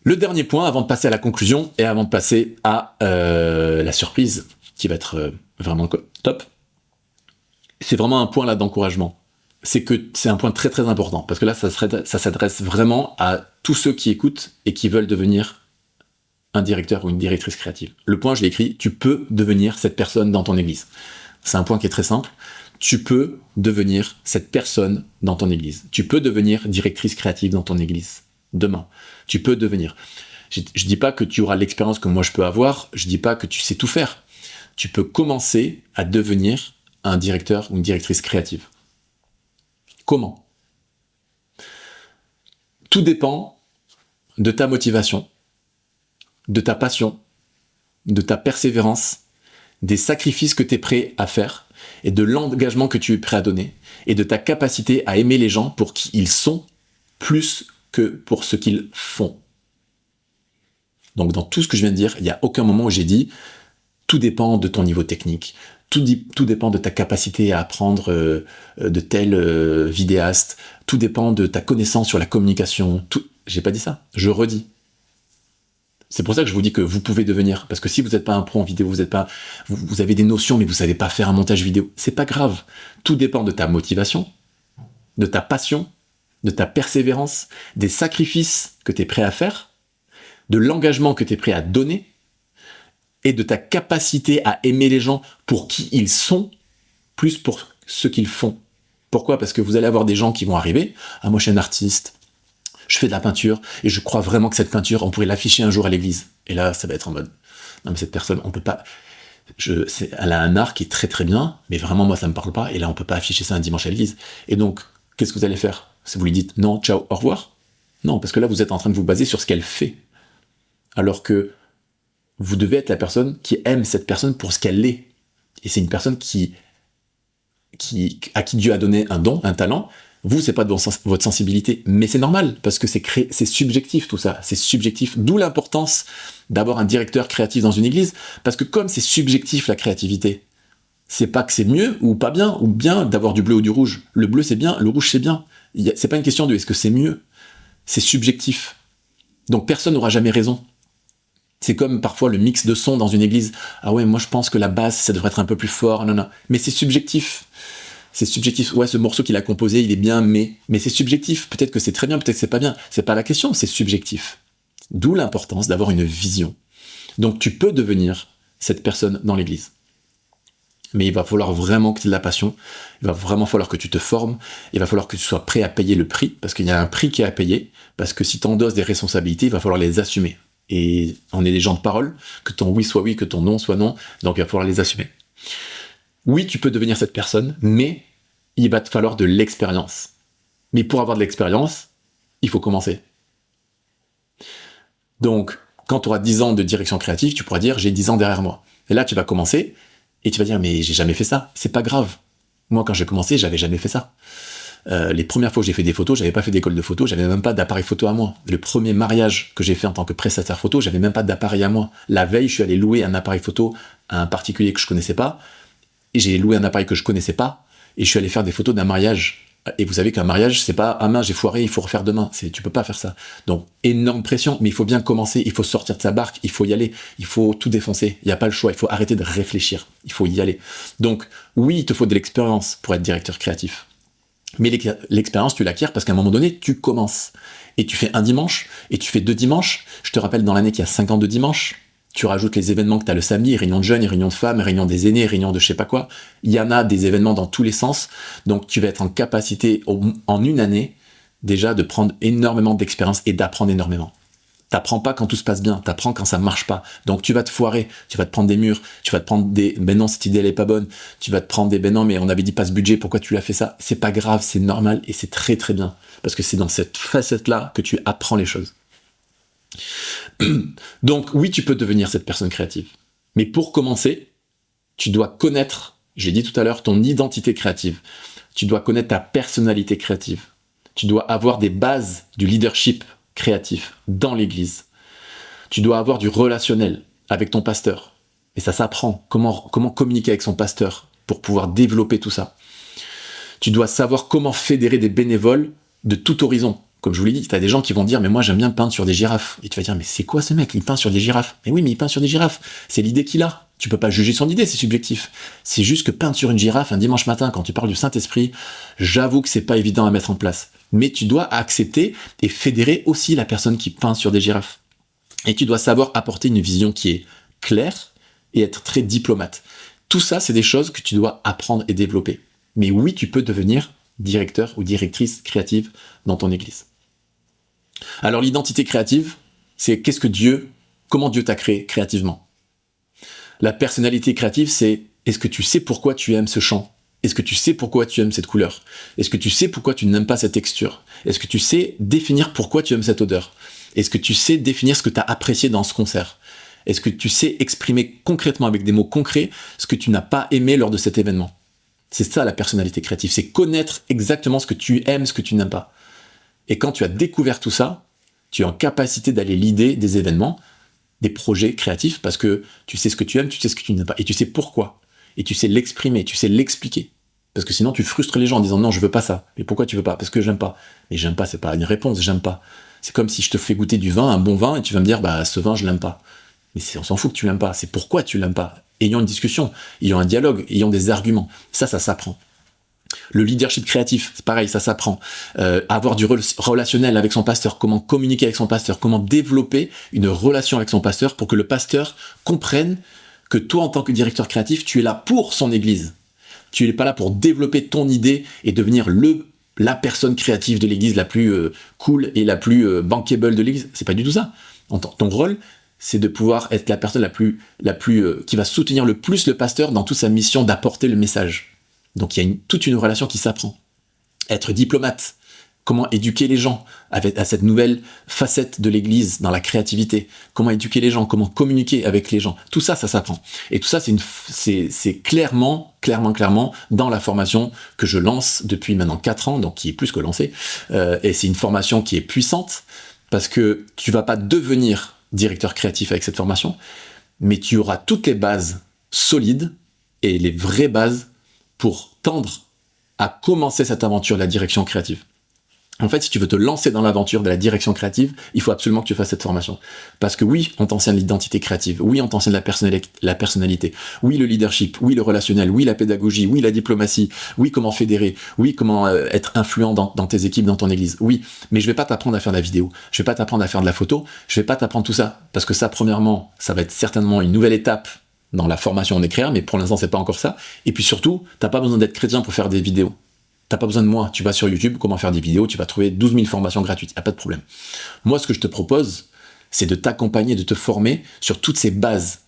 Le dernier point, avant de passer à la conclusion et avant de passer à la surprise, qui va être vraiment top, c'est vraiment un point là d'encouragement. C'est que c'est un point très très important, parce que là, ça s'adresse vraiment à tous ceux qui écoutent et qui veulent devenir un directeur ou une directrice créative. Le point, je l'ai écrit, tu peux devenir cette personne dans ton église. C'est un point qui est très simple. Tu peux devenir cette personne dans ton église. Tu peux devenir directrice créative dans ton église. Demain. Tu peux devenir. Je dis pas que tu auras l'expérience que moi je peux avoir, je dis pas que tu sais tout faire. Tu peux commencer à devenir un directeur ou une directrice créative. Comment ? Tout dépend de ta motivation, de ta passion, de ta persévérance, des sacrifices que tu es prêt à faire et de l'engagement que tu es prêt à donner et de ta capacité à aimer les gens pour qui ils sont plus que pour ce qu'ils font. Donc dans tout ce que je viens de dire, il n'y a aucun moment où j'ai dit tout dépend de ton niveau technique, tout dépend de ta capacité à apprendre de tel vidéaste, tout dépend de ta connaissance sur la communication. J'ai pas dit ça, je redis. C'est pour ça que je vous dis que vous pouvez devenir, parce que si vous n'êtes pas un pro en vidéo, vous avez des notions mais vous savez pas faire un montage vidéo, c'est pas grave. Tout dépend de ta motivation, de ta passion, de ta persévérance, des sacrifices que tu es prêt à faire, de l'engagement que tu es prêt à donner, et de ta capacité à aimer les gens pour qui ils sont, plus pour ce qu'ils font. Pourquoi ? Parce que vous allez avoir des gens qui vont arriver, « Ah, moi je suis un artiste, je fais de la peinture, et je crois vraiment que cette peinture, on pourrait l'afficher un jour à l'église. » Et là, ça va être en mode, non mais cette personne, on peut pas... elle a un art qui est très très bien, mais vraiment moi ça me parle pas, et là on peut pas afficher ça un dimanche à l'église. Et donc, qu'est-ce que vous allez faire ? Si vous lui dites, non, ciao, au revoir ? Non, parce que là vous êtes en train de vous baser sur ce qu'elle fait. Alors que vous devez être la personne qui aime cette personne pour ce qu'elle est. Et c'est une personne à qui Dieu a donné un don, un talent. Vous, c'est pas de votre sensibilité, mais c'est normal, parce que c'est subjectif tout ça, c'est subjectif, d'où l'importance d'avoir un directeur créatif dans une église, parce que comme c'est subjectif la créativité, c'est pas que c'est mieux ou pas bien, ou bien d'avoir du bleu ou du rouge. Le bleu c'est bien, le rouge c'est bien. C'est pas une question de est-ce que c'est mieux, c'est subjectif. Donc personne n'aura jamais raison. C'est comme parfois le mix de sons dans une église. Ah ouais, moi je pense que la basse, ça devrait être un peu plus fort. Non. Mais c'est subjectif. C'est subjectif. Ouais, ce morceau qu'il a composé, il est bien, mais c'est subjectif. Peut-être que c'est très bien, peut-être que c'est pas bien. C'est pas la question, c'est subjectif. D'où l'importance d'avoir une vision. Donc tu peux devenir cette personne dans l'église. Mais il va falloir vraiment que tu aies de la passion, il va vraiment falloir que tu te formes, il va falloir que tu sois prêt à payer le prix, parce qu'il y a un prix qui est à payer, parce que si tu endosses des responsabilités, il va falloir les assumer. Et on est des gens de parole, que ton oui soit oui, que ton non soit non, donc il va falloir les assumer. Oui, tu peux devenir cette personne, mais il va te falloir de l'expérience. Mais pour avoir de l'expérience, il faut commencer. Donc, quand tu auras 10 ans de direction créative, tu pourras dire « j'ai 10 ans derrière moi ». Et là, tu vas commencer, et tu vas dire « mais j'ai jamais fait ça ». C'est pas grave. Moi, quand j'ai commencé, j'avais jamais fait ça. Les premières fois que j'ai fait des photos, j'avais pas fait d'école de photo, j'avais même pas d'appareil photo à moi. Le premier mariage que j'ai fait en tant que prestataire photo, j'avais même pas d'appareil à moi. La veille, je suis allé louer un appareil photo à un particulier que je connaissais pas, et j'ai loué un appareil que je connaissais pas, et je suis allé faire des photos d'un mariage. Et vous savez qu'un mariage, c'est pas « ah mince, j'ai foiré, il faut refaire demain ». Tu peux pas faire ça. Donc, énorme pression, mais il faut bien commencer, il faut sortir de sa barque, il faut y aller, il faut tout défoncer. Il n'y a pas le choix, il faut arrêter de réfléchir, il faut y aller. Donc, oui, il te faut de l'expérience pour être directeur créatif. Mais l'expérience, tu l'acquiers parce qu'à un moment donné, tu commences. Et tu fais un dimanche, et tu fais 2 dimanches. Je te rappelle, dans l'année qu'il y a 52 dimanches, tu rajoutes les événements que tu as le samedi, réunion de jeunes, réunion de femmes, réunion des aînés, réunion de je sais pas quoi. Il y en a des événements dans tous les sens. Donc tu vas être en capacité, en une année, déjà de prendre énormément d'expérience et d'apprendre énormément. T'apprends pas quand tout se passe bien, t'apprends quand ça marche pas. Donc tu vas te foirer, tu vas te prendre des murs, tu vas te prendre des « ben non, cette idée elle est pas bonne », tu vas te prendre des « ben non, mais on avait dit pas ce budget, pourquoi tu l'as fait ça ?» C'est pas grave, c'est normal et c'est très très bien. Parce que c'est dans cette facette-là que tu apprends les choses. Donc oui, tu peux devenir cette personne créative. Mais pour commencer, tu dois connaître, j'ai dit tout à l'heure, ton identité créative. Tu dois connaître ta personnalité créative. Tu dois avoir des bases du leadership créatif dans l'église. Tu dois avoir du relationnel avec ton pasteur. Et ça s'apprend. Comment communiquer avec son pasteur pour pouvoir développer tout ça. Tu dois savoir comment fédérer des bénévoles de tout horizon. Comme je vous l'ai dit, tu as des gens qui vont dire « mais moi j'aime bien peindre sur des girafes ». Et tu vas dire « mais c'est quoi ce mec, il peint sur des girafes ?» Mais oui, mais il peint sur des girafes. C'est l'idée qu'il a. Tu peux pas juger son idée, c'est subjectif. C'est juste que peindre sur une girafe un dimanche matin, quand tu parles du Saint-Esprit, j'avoue que c'est pas évident à mettre en place. Mais tu dois accepter et fédérer aussi la personne qui peint sur des girafes. Et tu dois savoir apporter une vision qui est claire et être très diplomate. Tout ça, c'est des choses que tu dois apprendre et développer. Mais oui, tu peux devenir directeur ou directrice créative dans ton église. Alors l'identité créative, c'est comment Dieu t'a créé créativement. La personnalité créative, c'est est-ce que tu sais pourquoi tu aimes ce chant? Est-ce que tu sais pourquoi tu aimes cette couleur? Est-ce que tu sais pourquoi tu n'aimes pas cette texture? Est-ce que tu sais définir pourquoi tu aimes cette odeur? Est-ce que tu sais définir ce que tu as apprécié dans ce concert? Est-ce que tu sais exprimer concrètement avec des mots concrets ce que tu n'as pas aimé lors de cet événement? C'est ça la personnalité créative, c'est connaître exactement ce que tu aimes, ce que tu n'aimes pas. Et quand tu as découvert tout ça, tu es en capacité d'aller leader des événements, des projets créatifs, parce que tu sais ce que tu aimes, tu sais ce que tu n'aimes pas, et tu sais pourquoi. Et tu sais l'exprimer, tu sais l'expliquer. Parce que sinon tu frustres les gens en disant non, je veux pas ça. Mais pourquoi tu veux pas? Parce que j'aime pas. Mais j'aime pas, c'est pas une réponse, j'aime pas. C'est comme si je te fais goûter du vin, un bon vin, et tu vas me dire bah ce vin je l'aime pas. Mais on s'en fout que tu l'aimes pas, c'est pourquoi tu l'aimes pas. Ayons une discussion, ayons un dialogue, ayons des arguments. Ça s'apprend. Le leadership créatif, c'est pareil, ça s'apprend. Avoir du relationnel avec son pasteur, comment communiquer avec son pasteur, comment développer une relation avec son pasteur pour que le pasteur comprenne que toi, en tant que directeur créatif, tu es là pour son église. Tu n'es pas là pour développer ton idée et devenir la personne créative de l'église la plus cool et la plus bankable de l'église. C'est pas du tout ça. Ton rôle, c'est de pouvoir être la personne qui va soutenir le plus le pasteur dans toute sa mission d'apporter le message. Donc il y a toute une relation qui s'apprend. Être diplomate, comment éduquer les gens à cette nouvelle facette de l'église dans la créativité, comment éduquer les gens, comment communiquer avec les gens, tout ça, ça s'apprend. Et tout ça, c'est clairement dans la formation que je lance depuis maintenant 4 ans, donc qui est plus que lancée, et c'est une formation qui est puissante, parce que tu vas pas devenir directeur créatif avec cette formation, mais tu auras toutes les bases solides et les vraies bases pour tendre à commencer cette aventure de la direction créative. En fait, si tu veux te lancer dans l'aventure de la direction créative, il faut absolument que tu fasses cette formation. Parce que oui, on t'enseigne l'identité créative, oui, on t'enseigne la personnalité, oui, le leadership, oui, le relationnel, oui, la pédagogie, oui, la diplomatie, oui, comment fédérer, oui, comment être influent dans tes équipes, dans ton église, oui, mais je vais pas t'apprendre à faire de la vidéo, je vais pas t'apprendre à faire de la photo, je vais pas t'apprendre tout ça, parce que ça, premièrement, ça va être certainement une nouvelle étape Dans la formation, on est créateur, mais pour l'instant, c'est pas encore ça. Et puis surtout, t'as pas besoin d'être chrétien pour faire des vidéos. T'as pas besoin de moi. Tu vas sur YouTube, comment faire des vidéos, tu vas trouver 12 000 formations gratuites. Y a pas de problème. Moi, ce que je te propose, c'est de t'accompagner, de te former sur toutes ces bases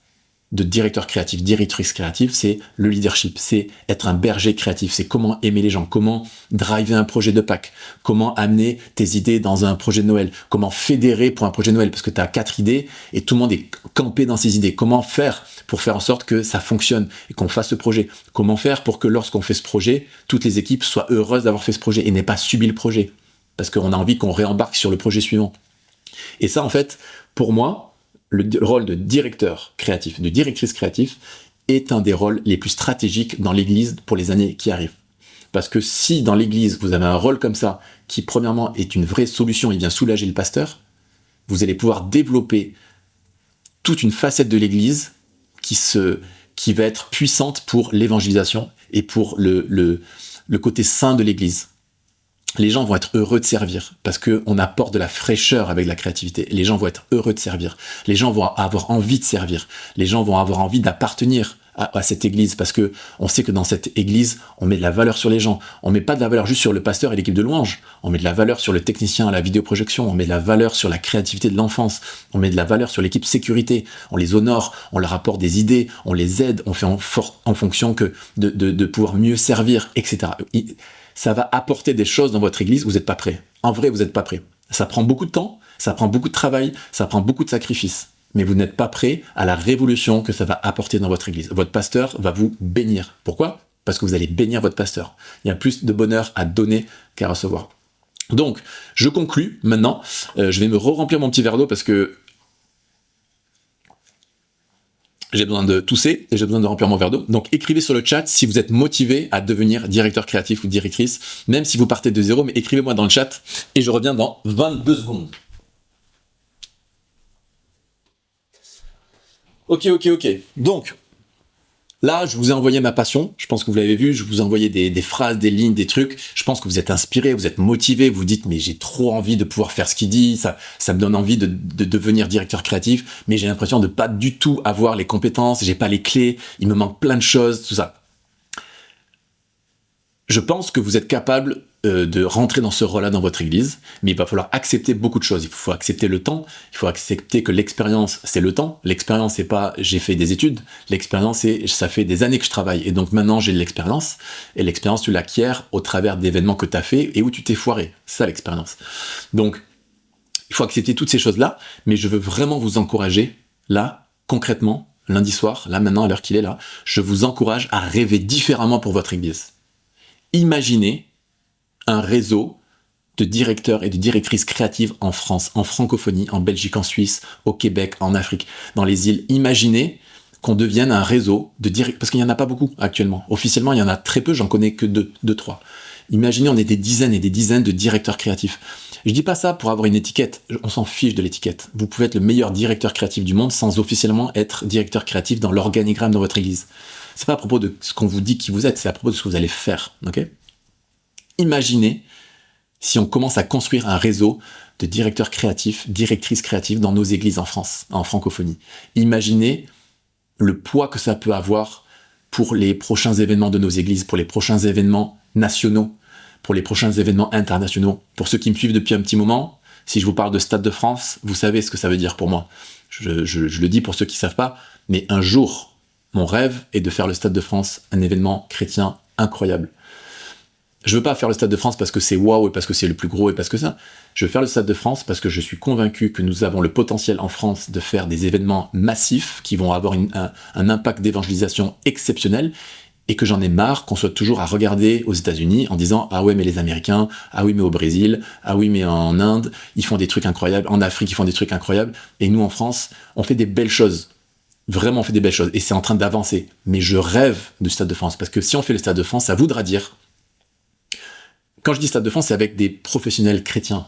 de directeur créatif, directrice créative, c'est le leadership, c'est être un berger créatif, c'est comment aimer les gens, comment driver un projet de Pâques, comment amener tes idées dans un projet de Noël, comment fédérer pour un projet de Noël, parce que tu as 4 idées et tout le monde est campé dans ces idées. Comment faire pour faire en sorte que ça fonctionne et qu'on fasse ce projet? Comment faire pour que lorsqu'on fait ce projet, toutes les équipes soient heureuses d'avoir fait ce projet et n'aient pas subi le projet? Parce qu'on a envie qu'on réembarque sur le projet suivant. Et ça, en fait, pour moi, le rôle de directeur créatif, de directrice créative, est un des rôles les plus stratégiques dans l'Église pour les années qui arrivent. Parce que si dans l'Église, vous avez un rôle comme ça, qui premièrement est une vraie solution et vient soulager le pasteur, vous allez pouvoir développer toute une facette de l'Église qui va être puissante pour l'évangélisation et pour le côté saint de l'Église. Les gens vont être heureux de servir parce qu'on apporte de la fraîcheur avec la créativité. Les gens vont être heureux de servir. Les gens vont avoir envie de servir. Les gens vont avoir envie d'appartenir à cette église parce que on sait que dans cette église, on met de la valeur sur les gens. On met pas de la valeur juste sur le pasteur et l'équipe de louange. On met de la valeur sur le technicien à la vidéoprojection. On met de la valeur sur la créativité de l'enfance. On met de la valeur sur l'équipe sécurité. On les honore. On leur apporte des idées. On les aide. On fait en fonction que de pouvoir mieux servir, etc. Ça va apporter des choses dans votre église, vous n'êtes pas prêt. En vrai, vous n'êtes pas prêt. Ça prend beaucoup de temps, ça prend beaucoup de travail, ça prend beaucoup de sacrifices. Mais vous n'êtes pas prêt à la révolution que ça va apporter dans votre église. Votre pasteur va vous bénir. Pourquoi? Parce que vous allez bénir votre pasteur. Il y a plus de bonheur à donner qu'à recevoir. Donc, je conclus maintenant. Je vais me remplir mon petit verre d'eau parce que j'ai besoin de tousser et j'ai besoin de remplir mon verre d'eau. Donc écrivez sur le chat si vous êtes motivé à devenir directeur créatif ou directrice, même si vous partez de zéro, mais écrivez-moi dans le chat et je reviens dans 22 secondes. Ok. Donc, là, je vous ai envoyé ma passion. Je pense que vous l'avez vu. Je vous ai envoyé des phrases, des lignes, des trucs. Je pense que vous êtes inspiré, vous êtes motivé. Vous dites, mais j'ai trop envie de pouvoir faire ce qu'il dit. Ça me donne envie de devenir directeur créatif. Mais j'ai l'impression de pas du tout avoir les compétences. J'ai pas les clés. Il me manque plein de choses, tout ça. Je pense que vous êtes capable de rentrer dans ce rôle-là dans votre église, mais il va falloir accepter beaucoup de choses. Il faut accepter le temps, il faut accepter que l'expérience, c'est le temps. L'expérience, c'est pas j'ai fait des études, l'expérience, c'est ça fait des années que je travaille, et donc maintenant j'ai de l'expérience, et l'expérience, tu l'acquiers au travers d'événements que tu as fait et où tu t'es foiré. C'est ça l'expérience. Donc, il faut accepter toutes ces choses-là, mais je veux vraiment vous encourager, là, concrètement, lundi soir, là maintenant, à l'heure qu'il est là, je vous encourage à rêver différemment pour votre église. Imaginez un réseau de directeurs et de directrices créatives en France, en francophonie, en Belgique, en Suisse, au Québec, en Afrique, dans les îles. Imaginez qu'on devienne un réseau de directeurs, parce qu'il n'y en a pas beaucoup actuellement. Officiellement, il y en a très peu, j'en connais que deux, trois. Imaginez, on est des dizaines et des dizaines de directeurs créatifs. Je dis pas ça pour avoir une étiquette, on s'en fiche de l'étiquette. Vous pouvez être le meilleur directeur créatif du monde sans officiellement être directeur créatif dans l'organigramme de votre église. C'est pas à propos de ce qu'on vous dit qui vous êtes, c'est à propos de ce que vous allez faire, ok ? Imaginez si on commence à construire un réseau de directeurs créatifs, directrices créatives dans nos églises en France, en francophonie. Imaginez le poids que ça peut avoir pour les prochains événements de nos églises, pour les prochains événements nationaux, pour les prochains événements internationaux. Pour ceux qui me suivent depuis un petit moment, si je vous parle de Stade de France, vous savez ce que ça veut dire pour moi. Je le dis pour ceux qui ne savent pas, mais un jour, mon rêve est de faire le Stade de France un événement chrétien incroyable. Je veux pas faire le Stade de France parce que c'est waouh et parce que c'est le plus gros et parce que ça. Je veux faire le Stade de France parce que je suis convaincu que nous avons le potentiel en France de faire des événements massifs qui vont avoir un impact d'évangélisation exceptionnel et que j'en ai marre qu'on soit toujours à regarder aux États-Unis en disant ah ouais mais les Américains, ah oui mais au Brésil, ah oui mais en Inde ils font des trucs incroyables, en Afrique ils font des trucs incroyables et nous en France on fait des belles choses. Vraiment on fait des belles choses et c'est en train d'avancer. Mais je rêve du Stade de France parce que si on fait le Stade de France ça voudra dire. Quand je dis Stade de France, c'est avec des professionnels chrétiens.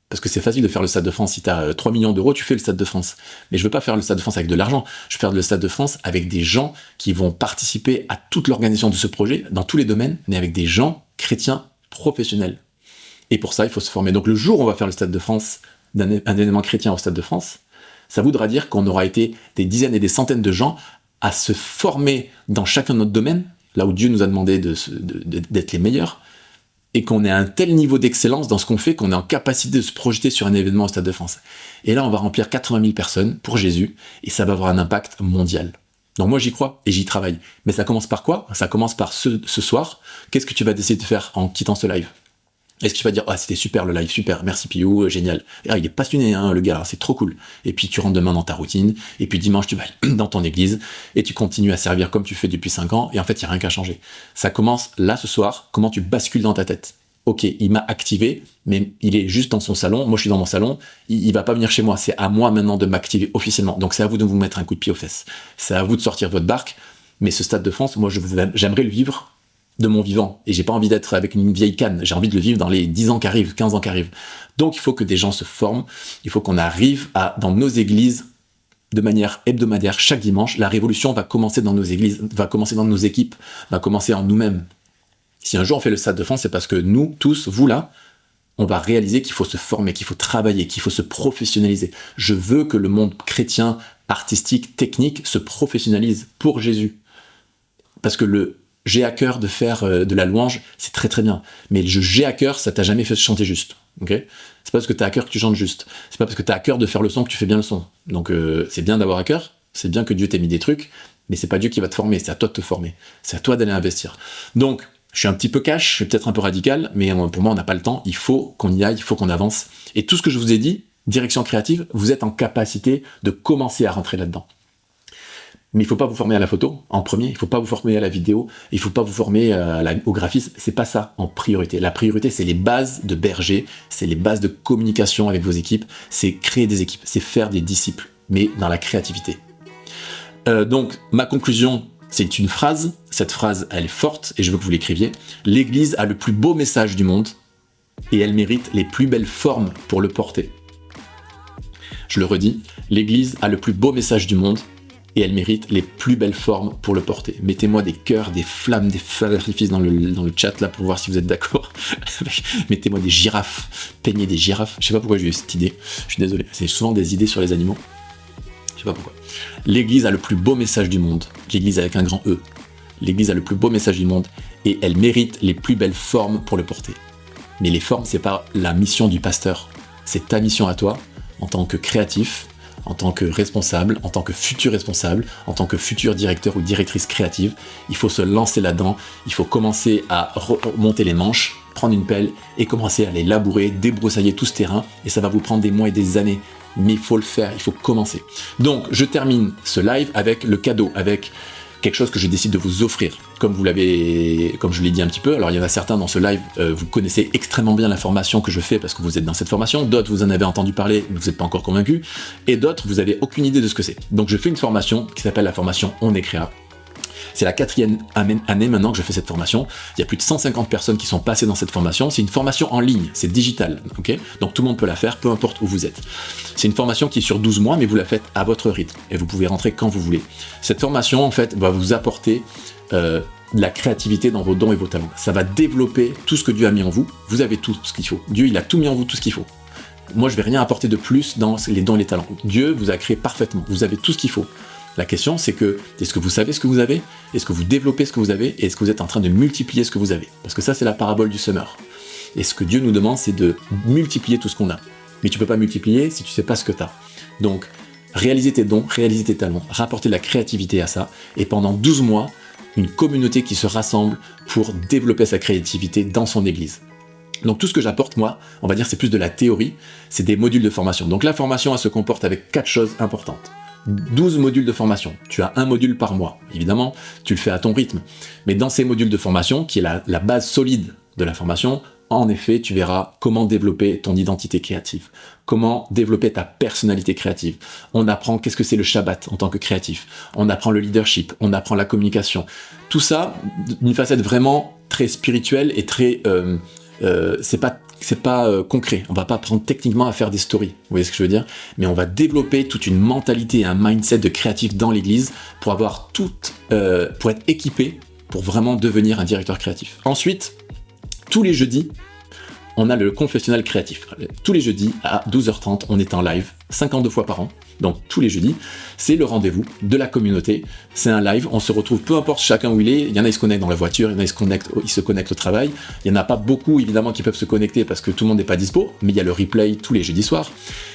Parce que c'est facile de faire le Stade de France. Si tu as 3 millions d'euros, tu fais le Stade de France. Mais je veux pas faire le Stade de France avec de l'argent. Je veux faire le Stade de France avec des gens qui vont participer à toute l'organisation de ce projet, dans tous les domaines, mais avec des gens chrétiens professionnels. Et pour ça, il faut se former. Donc le jour où on va faire le Stade de France, un événement chrétien au Stade de France, ça voudra dire qu'on aura été des dizaines et des centaines de gens à se former dans chacun de notre domaine, là où Dieu nous a demandé d'être les meilleurs, et qu'on ait un tel niveau d'excellence dans ce qu'on fait qu'on est en capacité de se projeter sur un événement au Stade de France. Et là, on va remplir 80 000 personnes pour Jésus, et ça va avoir un impact mondial. Donc moi, j'y crois, et j'y travaille. Mais ça commence par quoi? Ça commence par ce soir. Qu'est-ce que tu vas décider de faire en quittant ce live? Est-ce que tu vas dire, ah, c'était super le live, super, merci Piou, génial. Ah, il est passionné, hein, le gars, c'est trop cool. Et puis tu rentres demain dans ta routine, et puis dimanche tu vas dans ton église, et tu continues à servir comme tu fais depuis 5 ans, et en fait, il n'y a rien qu'à changer. Ça commence là ce soir, comment tu bascules dans ta tête. Ok, il m'a activé, mais il est juste dans son salon, moi je suis dans mon salon, il va pas venir chez moi, c'est à moi maintenant de m'activer officiellement. Donc c'est à vous de vous mettre un coup de pied aux fesses. C'est à vous de sortir votre barque, mais ce Stade de France, moi j'aimerais le vivre de mon vivant, et j'ai pas envie d'être avec une vieille canne, j'ai envie de le vivre dans les 10 ans qui arrivent, 15 ans qui arrivent. Donc il faut que des gens se forment, il faut qu'on arrive dans nos églises, de manière hebdomadaire, chaque dimanche, la révolution va commencer dans nos églises, va commencer dans nos équipes, va commencer en nous-mêmes. Si un jour on fait le Stade de France, c'est parce que nous, tous, vous là, on va réaliser qu'il faut se former, qu'il faut travailler, qu'il faut se professionnaliser. Je veux que le monde chrétien, artistique, technique se professionnalise pour Jésus. Parce que j'ai à cœur de faire de la louange, c'est très très bien. Mais j'ai à cœur, ça t'a jamais fait chanter juste. Okay, c'est pas parce que t'as à cœur que tu chantes juste. C'est pas parce que t'as à cœur de faire le son que tu fais bien le son. Donc c'est bien d'avoir à cœur, c'est bien que Dieu t'ait mis des trucs, mais c'est pas Dieu qui va te former, c'est à toi de te former. C'est à toi d'aller investir. Donc, je suis un petit peu cash, je suis peut-être un peu radical, mais pour moi on n'a pas le temps, il faut qu'on y aille, il faut qu'on avance. Et tout ce que je vous ai dit, direction créative, vous êtes en capacité de commencer à rentrer là-dedans. Mais il ne faut pas vous former à la photo en premier, il ne faut pas vous former à la vidéo, il ne faut pas vous former au graphisme, c'est pas ça en priorité. La priorité, c'est les bases de berger, c'est les bases de communication avec vos équipes, c'est créer des équipes, c'est faire des disciples, mais dans la créativité. Donc, ma conclusion, c'est une phrase, cette phrase, elle est forte, et je veux que vous l'écriviez. L'Église a le plus beau message du monde, et elle mérite les plus belles formes pour le porter. Je le redis, l'Église a le plus beau message du monde, et elle mérite les plus belles formes pour le porter. Mettez-moi des cœurs, des flammes, des feux d'artifice dans le chat là pour voir si vous êtes d'accord. Mettez-moi des girafes, peignez des girafes. Je sais pas pourquoi j'ai eu cette idée, je suis désolé. C'est souvent des idées sur les animaux. Je sais pas pourquoi. L'Église a le plus beau message du monde. L'Église avec un grand E. L'Église a le plus beau message du monde et elle mérite les plus belles formes pour le porter. Mais les formes, c'est pas la mission du pasteur. C'est ta mission à toi, en tant que créatif, en tant que responsable, en tant que futur responsable, en tant que futur directeur ou directrice créative. Il faut se lancer là-dedans, il faut commencer à remonter les manches, prendre une pelle et commencer à les labourer, débroussailler tout ce terrain, et ça va vous prendre des mois et des années, mais il faut le faire, il faut commencer. Donc, je termine ce live avec le cadeau, avec quelque chose que je décide de vous offrir. Comme je l'ai dit un petit peu, alors il y en a certains dans ce live, vous connaissez extrêmement bien la formation que je fais parce que vous êtes dans cette formation, d'autres vous en avez entendu parler, mais vous n'êtes pas encore convaincus, et d'autres vous avez aucune idée de ce que c'est. Donc je fais une formation qui s'appelle la formation On est Créa. C'est la 4e année maintenant que je fais cette formation. Il y a plus de 150 personnes qui sont passées dans cette formation. C'est une formation en ligne, c'est digital, ok ? Donc tout le monde peut la faire, peu importe où vous êtes. C'est une formation qui est sur 12 mois, mais vous la faites à votre rythme, et vous pouvez rentrer quand vous voulez. Cette formation, en fait, va vous apporter de la créativité dans vos dons et vos talents. Ça va développer tout ce que Dieu a mis en vous. Vous avez tout ce qu'il faut. Dieu, il a tout mis en vous, tout ce qu'il faut. Moi, je vais rien apporter de plus dans les dons et les talents. Dieu vous a créé parfaitement. Vous avez tout ce qu'il faut. La question, c'est que, est-ce que vous savez ce que vous avez? Est-ce que vous développez ce que vous avez? Et est-ce que vous êtes en train de multiplier ce que vous avez? Parce que ça, c'est la parabole du semeur. Et ce que Dieu nous demande, c'est de multiplier tout ce qu'on a. Mais tu peux pas multiplier si tu sais pas ce que tu as. Donc, réaliser tes dons, réaliser tes talents, rapporter de la créativité à ça, et pendant 12 mois, une communauté qui se rassemble pour développer sa créativité dans son église. Donc tout ce que j'apporte, moi, on va dire, c'est plus de la théorie, c'est des modules de formation. Donc la formation, elle se comporte avec 4 choses importantes. 12 modules de formation. Tu as un module par mois. Évidemment, tu le fais à ton rythme. Mais dans ces modules de formation, qui est la base solide de la formation, en effet, tu verras comment développer ton identité créative, comment développer ta personnalité créative. On apprend qu'est-ce que c'est le Shabbat en tant que créatif. On apprend le leadership, on apprend la communication. Tout ça, d'une facette vraiment très spirituelle et très... c'est pas concret, on va pas apprendre techniquement à faire des stories, vous voyez ce que je veux dire, mais on va développer toute une mentalité et un mindset de créatif dans l'église pour avoir pour être équipé pour vraiment devenir un directeur créatif. Ensuite, tous les jeudis, on a le confessionnal créatif. Tous les jeudis à 12h30, on est en live, 52 fois par an. Donc tous les jeudis, c'est le rendez-vous de la communauté. C'est un live, on se retrouve peu importe chacun où il est. Il y en a qui se connectent dans la voiture, il y en a qui se connectent au travail. Il n'y en a pas beaucoup évidemment qui peuvent se connecter parce que tout le monde n'est pas dispo, mais il y a le replay tous les jeudis soirs.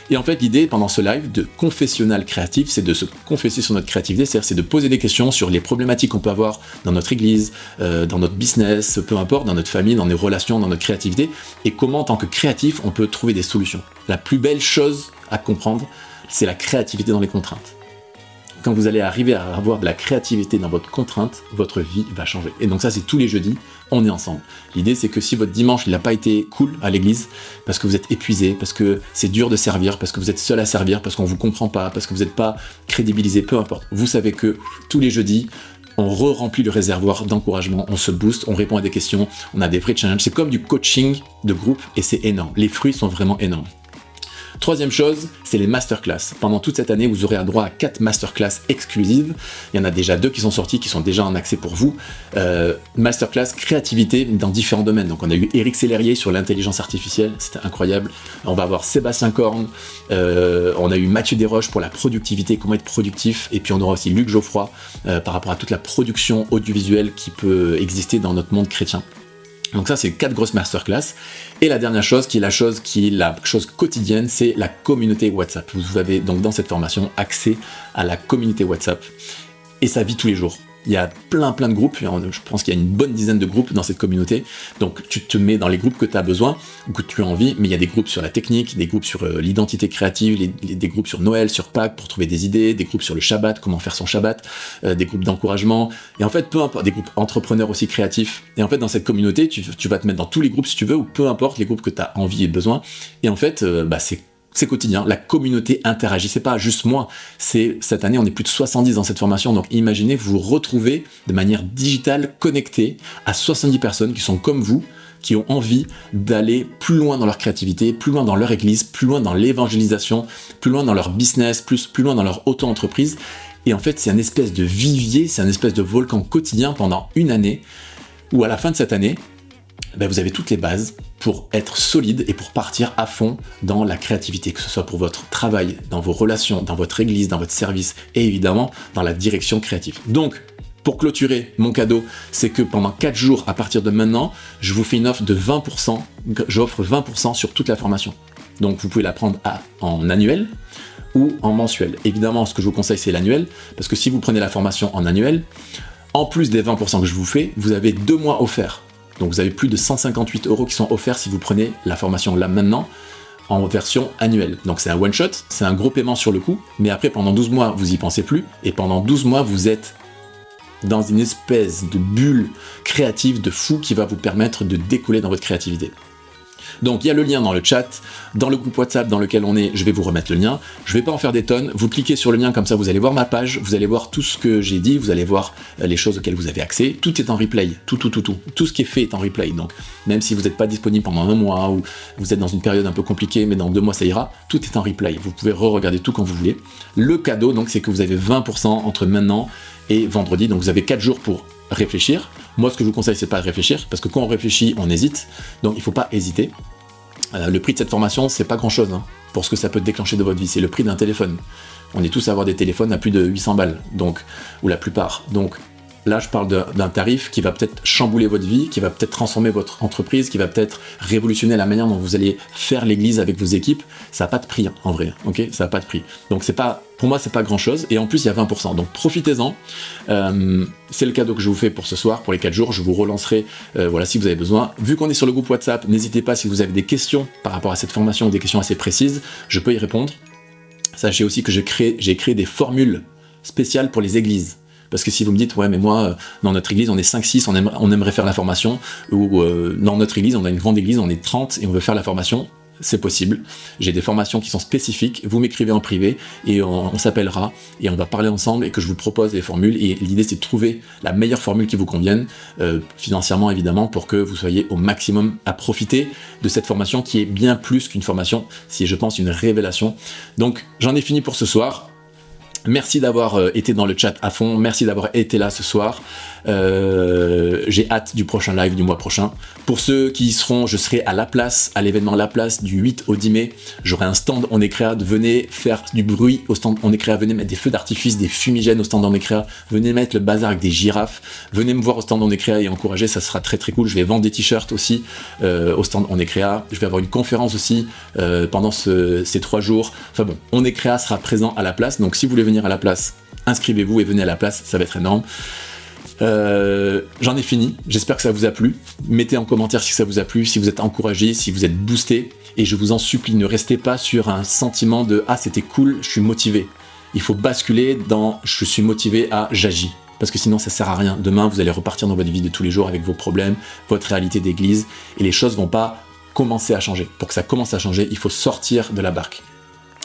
Et en fait l'idée pendant ce live de confessionnal créatif, c'est de se confesser sur notre créativité, c'est de poser des questions sur les problématiques qu'on peut avoir dans notre église, dans notre business, peu importe, dans notre famille, dans nos relations, dans notre créativité, et comment en tant que créatif on peut trouver des solutions. La plus belle chose à comprendre, c'est la créativité dans les contraintes. Quand vous allez arriver à avoir de la créativité dans votre contrainte, votre vie va changer. Et donc ça, c'est tous les jeudis, on est ensemble. L'idée, c'est que si votre dimanche, il n'a pas été cool à l'église, parce que vous êtes épuisé, parce que c'est dur de servir, parce que vous êtes seul à servir, parce qu'on ne vous comprend pas, parce que vous n'êtes pas crédibilisé, peu importe. Vous savez que tous les jeudis, on re-remplit le réservoir d'encouragement, on se booste, on répond à des questions, on a des vrais challenges. C'est comme du coaching de groupe et c'est énorme. Les fruits sont vraiment énormes. Troisième chose, c'est les masterclass. Pendant toute cette année, vous aurez droit à 4 masterclass exclusives. Il y en a déjà 2 qui sont sortis, qui sont déjà en accès pour vous. Masterclass créativité dans différents domaines. Donc on a eu Éric Sellerier sur l'intelligence artificielle, c'était incroyable. On va avoir Sébastien Korn, on a eu Mathieu Desroches pour la productivité, comment être productif. Et puis on aura aussi Luc Geoffroy par rapport à toute la production audiovisuelle qui peut exister dans notre monde chrétien. Donc ça, c'est 4 grosses masterclass. Et la dernière chose, qui est la chose quotidienne, c'est la communauté WhatsApp. Vous avez donc dans cette formation accès à la communauté WhatsApp. Et ça vit tous les jours. Il y a plein de groupes, je pense qu'il y a une bonne dizaine de groupes dans cette communauté, donc tu te mets dans les groupes que tu as besoin, que tu as envie, mais il y a des groupes sur la technique, des groupes sur l'identité créative, des groupes sur Noël, sur Pâques pour trouver des idées, des groupes sur le Shabbat, comment faire son Shabbat, des groupes d'encouragement, et en fait peu importe, des groupes entrepreneurs aussi créatifs, et en fait dans cette communauté, tu vas te mettre dans tous les groupes si tu veux, ou peu importe les groupes que tu as envie et besoin, et en fait c'est quotidien, la communauté interagit, c'est pas juste moi, cette année on est plus de 70 dans cette formation, donc imaginez vous retrouvez de manière digitale, connectée à 70 personnes qui sont comme vous, qui ont envie d'aller plus loin dans leur créativité, plus loin dans leur église, plus loin dans l'évangélisation, plus loin dans leur business, plus loin dans leur auto-entreprise, et en fait c'est un espèce de vivier, c'est un espèce de volcan quotidien pendant une année, où à la fin de cette année, vous avez toutes les bases pour être solide et pour partir à fond dans la créativité, que ce soit pour votre travail, dans vos relations, dans votre église, dans votre service et évidemment dans la direction créative. Donc, pour clôturer, mon cadeau, c'est que pendant 4 jours à partir de maintenant, je vous fais une offre de 20%, j'offre 20% sur toute la formation. Donc vous pouvez la prendre en annuel ou en mensuel. Évidemment, ce que je vous conseille, c'est l'annuel, parce que si vous prenez la formation en annuel, en plus des 20% que je vous fais, vous avez 2 mois offerts. Donc vous avez plus de 158 € qui sont offerts si vous prenez la formation là maintenant en version annuelle. Donc c'est un one shot, c'est un gros paiement sur le coup, mais après pendant 12 mois vous y pensez plus, et pendant 12 mois vous êtes dans une espèce de bulle créative de fou qui va vous permettre de décoller dans votre créativité. Donc il y a le lien dans le chat, dans le groupe WhatsApp dans lequel on est, je vais vous remettre le lien. Je vais pas en faire des tonnes, vous cliquez sur le lien comme ça, vous allez voir ma page, vous allez voir tout ce que j'ai dit, vous allez voir les choses auxquelles vous avez accès. Tout est en replay, tout ce qui est fait est en replay. Donc même si vous n'êtes pas disponible pendant un mois ou vous êtes dans une période un peu compliquée, mais dans 2 mois ça ira, tout est en replay. Vous pouvez re-regarder tout quand vous voulez. Le cadeau donc c'est que vous avez 20% entre maintenant et vendredi, donc vous avez 4 jours pour réfléchir. Moi, ce que je vous conseille, c'est pas de réfléchir, parce que quand on réfléchit, on hésite, donc il faut pas hésiter. Le prix de cette formation, c'est pas grand-chose pour ce que ça peut déclencher de votre vie, c'est le prix d'un téléphone. On est tous à avoir des téléphones à plus de 800 balles, donc, ou la plupart. Donc là, je parle d'un tarif qui va peut-être chambouler votre vie, qui va peut-être transformer votre entreprise, qui va peut-être révolutionner la manière dont vous allez faire l'église avec vos équipes. Ça n'a pas de prix, en vrai, ok? Ça n'a pas de prix. Donc pour moi, c'est pas grand-chose, et en plus, il y a 20%. Donc profitez-en. C'est le cadeau que je vous fais pour ce soir, pour les 4 jours. Je vous relancerai, si vous avez besoin. Vu qu'on est sur le groupe WhatsApp, n'hésitez pas si vous avez des questions par rapport à cette formation, ou des questions assez précises, je peux y répondre. Sachez aussi que j'ai créé des formules spéciales pour les églises. Parce que si vous me dites, ouais, mais moi, dans notre église, on est 5-6, on aimerait faire la formation, ou dans notre église, on a une grande église, on est 30 et on veut faire la formation, c'est possible. J'ai des formations qui sont spécifiques, vous m'écrivez en privé et on s'appellera et on va parler ensemble et que je vous propose les formules. Et l'idée, c'est de trouver la meilleure formule qui vous convienne, financièrement évidemment, pour que vous soyez au maximum à profiter de cette formation qui est bien plus qu'une formation, c'est, je pense, une révélation. Donc, j'en ai fini pour ce soir. Merci d'avoir été dans le chat à fond, merci d'avoir été là ce soir. J'ai hâte du prochain live du mois prochain. Pour ceux qui y seront, je serai à La Place, à l'événement La Place du 8 au 10 mai. J'aurai un stand On est Créa, venez faire du bruit au stand On est Créa, venez mettre des feux d'artifice, des fumigènes au stand On est Créa, venez mettre le bazar avec des girafes, venez me voir au stand On est Créa et encourager, ça sera très très cool. Je vais vendre des t-shirts aussi au stand On est Créa. Je vais avoir une conférence aussi pendant ces 3 jours. Enfin bon, On est Créa sera présent à La Place, donc si vous voulez venir à La Place, inscrivez-vous et venez à La Place, ça va être énorme. J'en ai fini, j'espère que ça vous a plu. Mettez en commentaire si ça vous a plu, si vous êtes encouragé, si vous êtes boosté, et je vous en supplie, ne restez pas sur un sentiment de « Ah, c'était cool, je suis motivé ». Il faut basculer dans « Je suis motivé à j'agis ». Parce que sinon ça sert à rien. Demain, vous allez repartir dans votre vie de tous les jours avec vos problèmes, votre réalité d'église, et les choses vont pas commencer à changer. Pour que ça commence à changer, il faut sortir de la barque.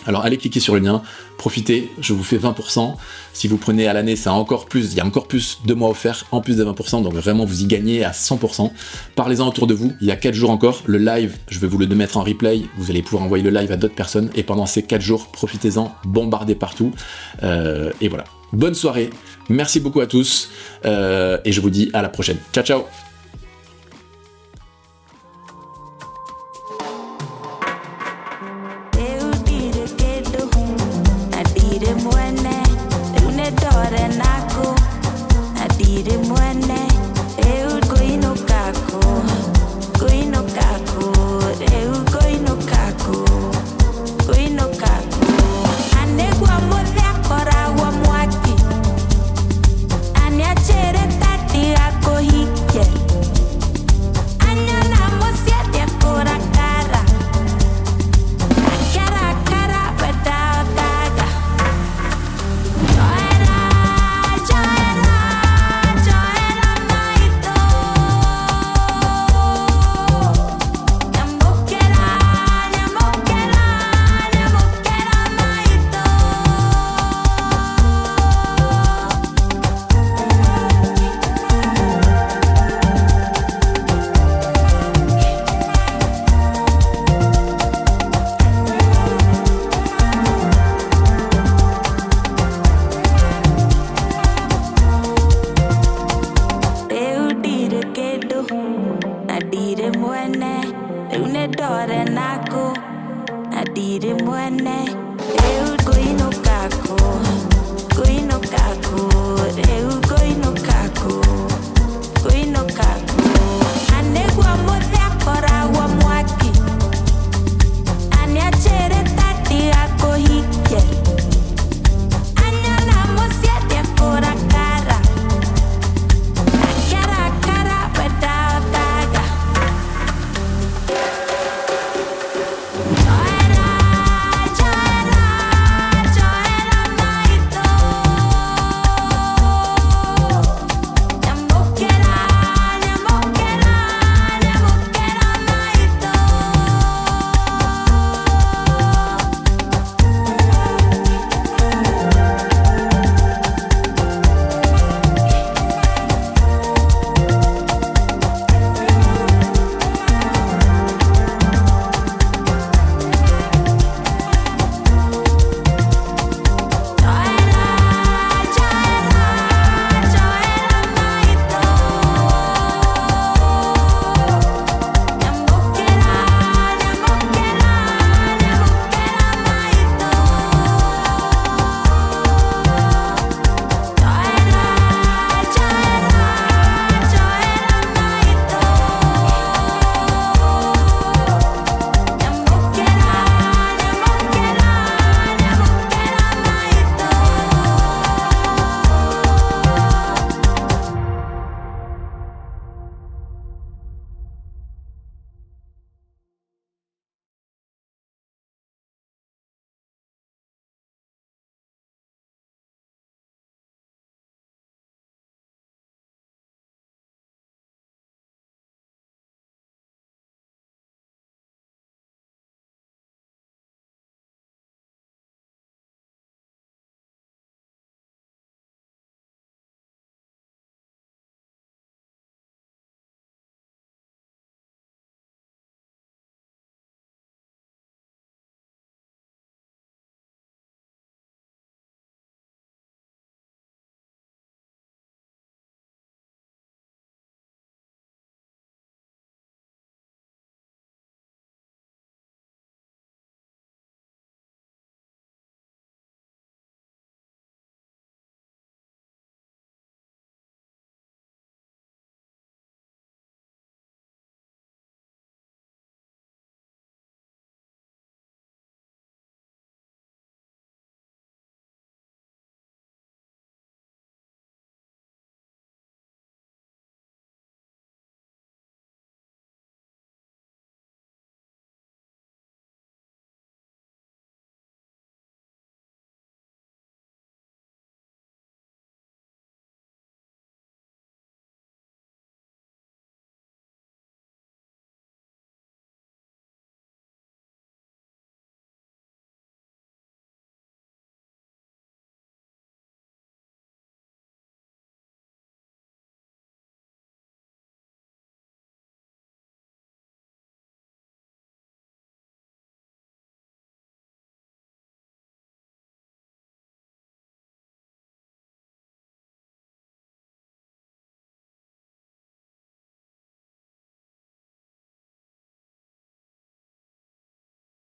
Alors allez cliquer sur le lien, profitez, je vous fais 20%. Si vous prenez à l'année, c'est encore plus, il y a encore plus de mois offerts, en plus des 20%, donc vraiment vous y gagnez à 100%. Parlez-en autour de vous, il y a 4 jours encore, le live, je vais vous le mettre en replay, vous allez pouvoir envoyer le live à d'autres personnes, et pendant ces 4 jours, profitez-en, bombardez partout, et voilà. Bonne soirée, merci beaucoup à tous, et je vous dis à la prochaine. Ciao ciao. Adire mwene,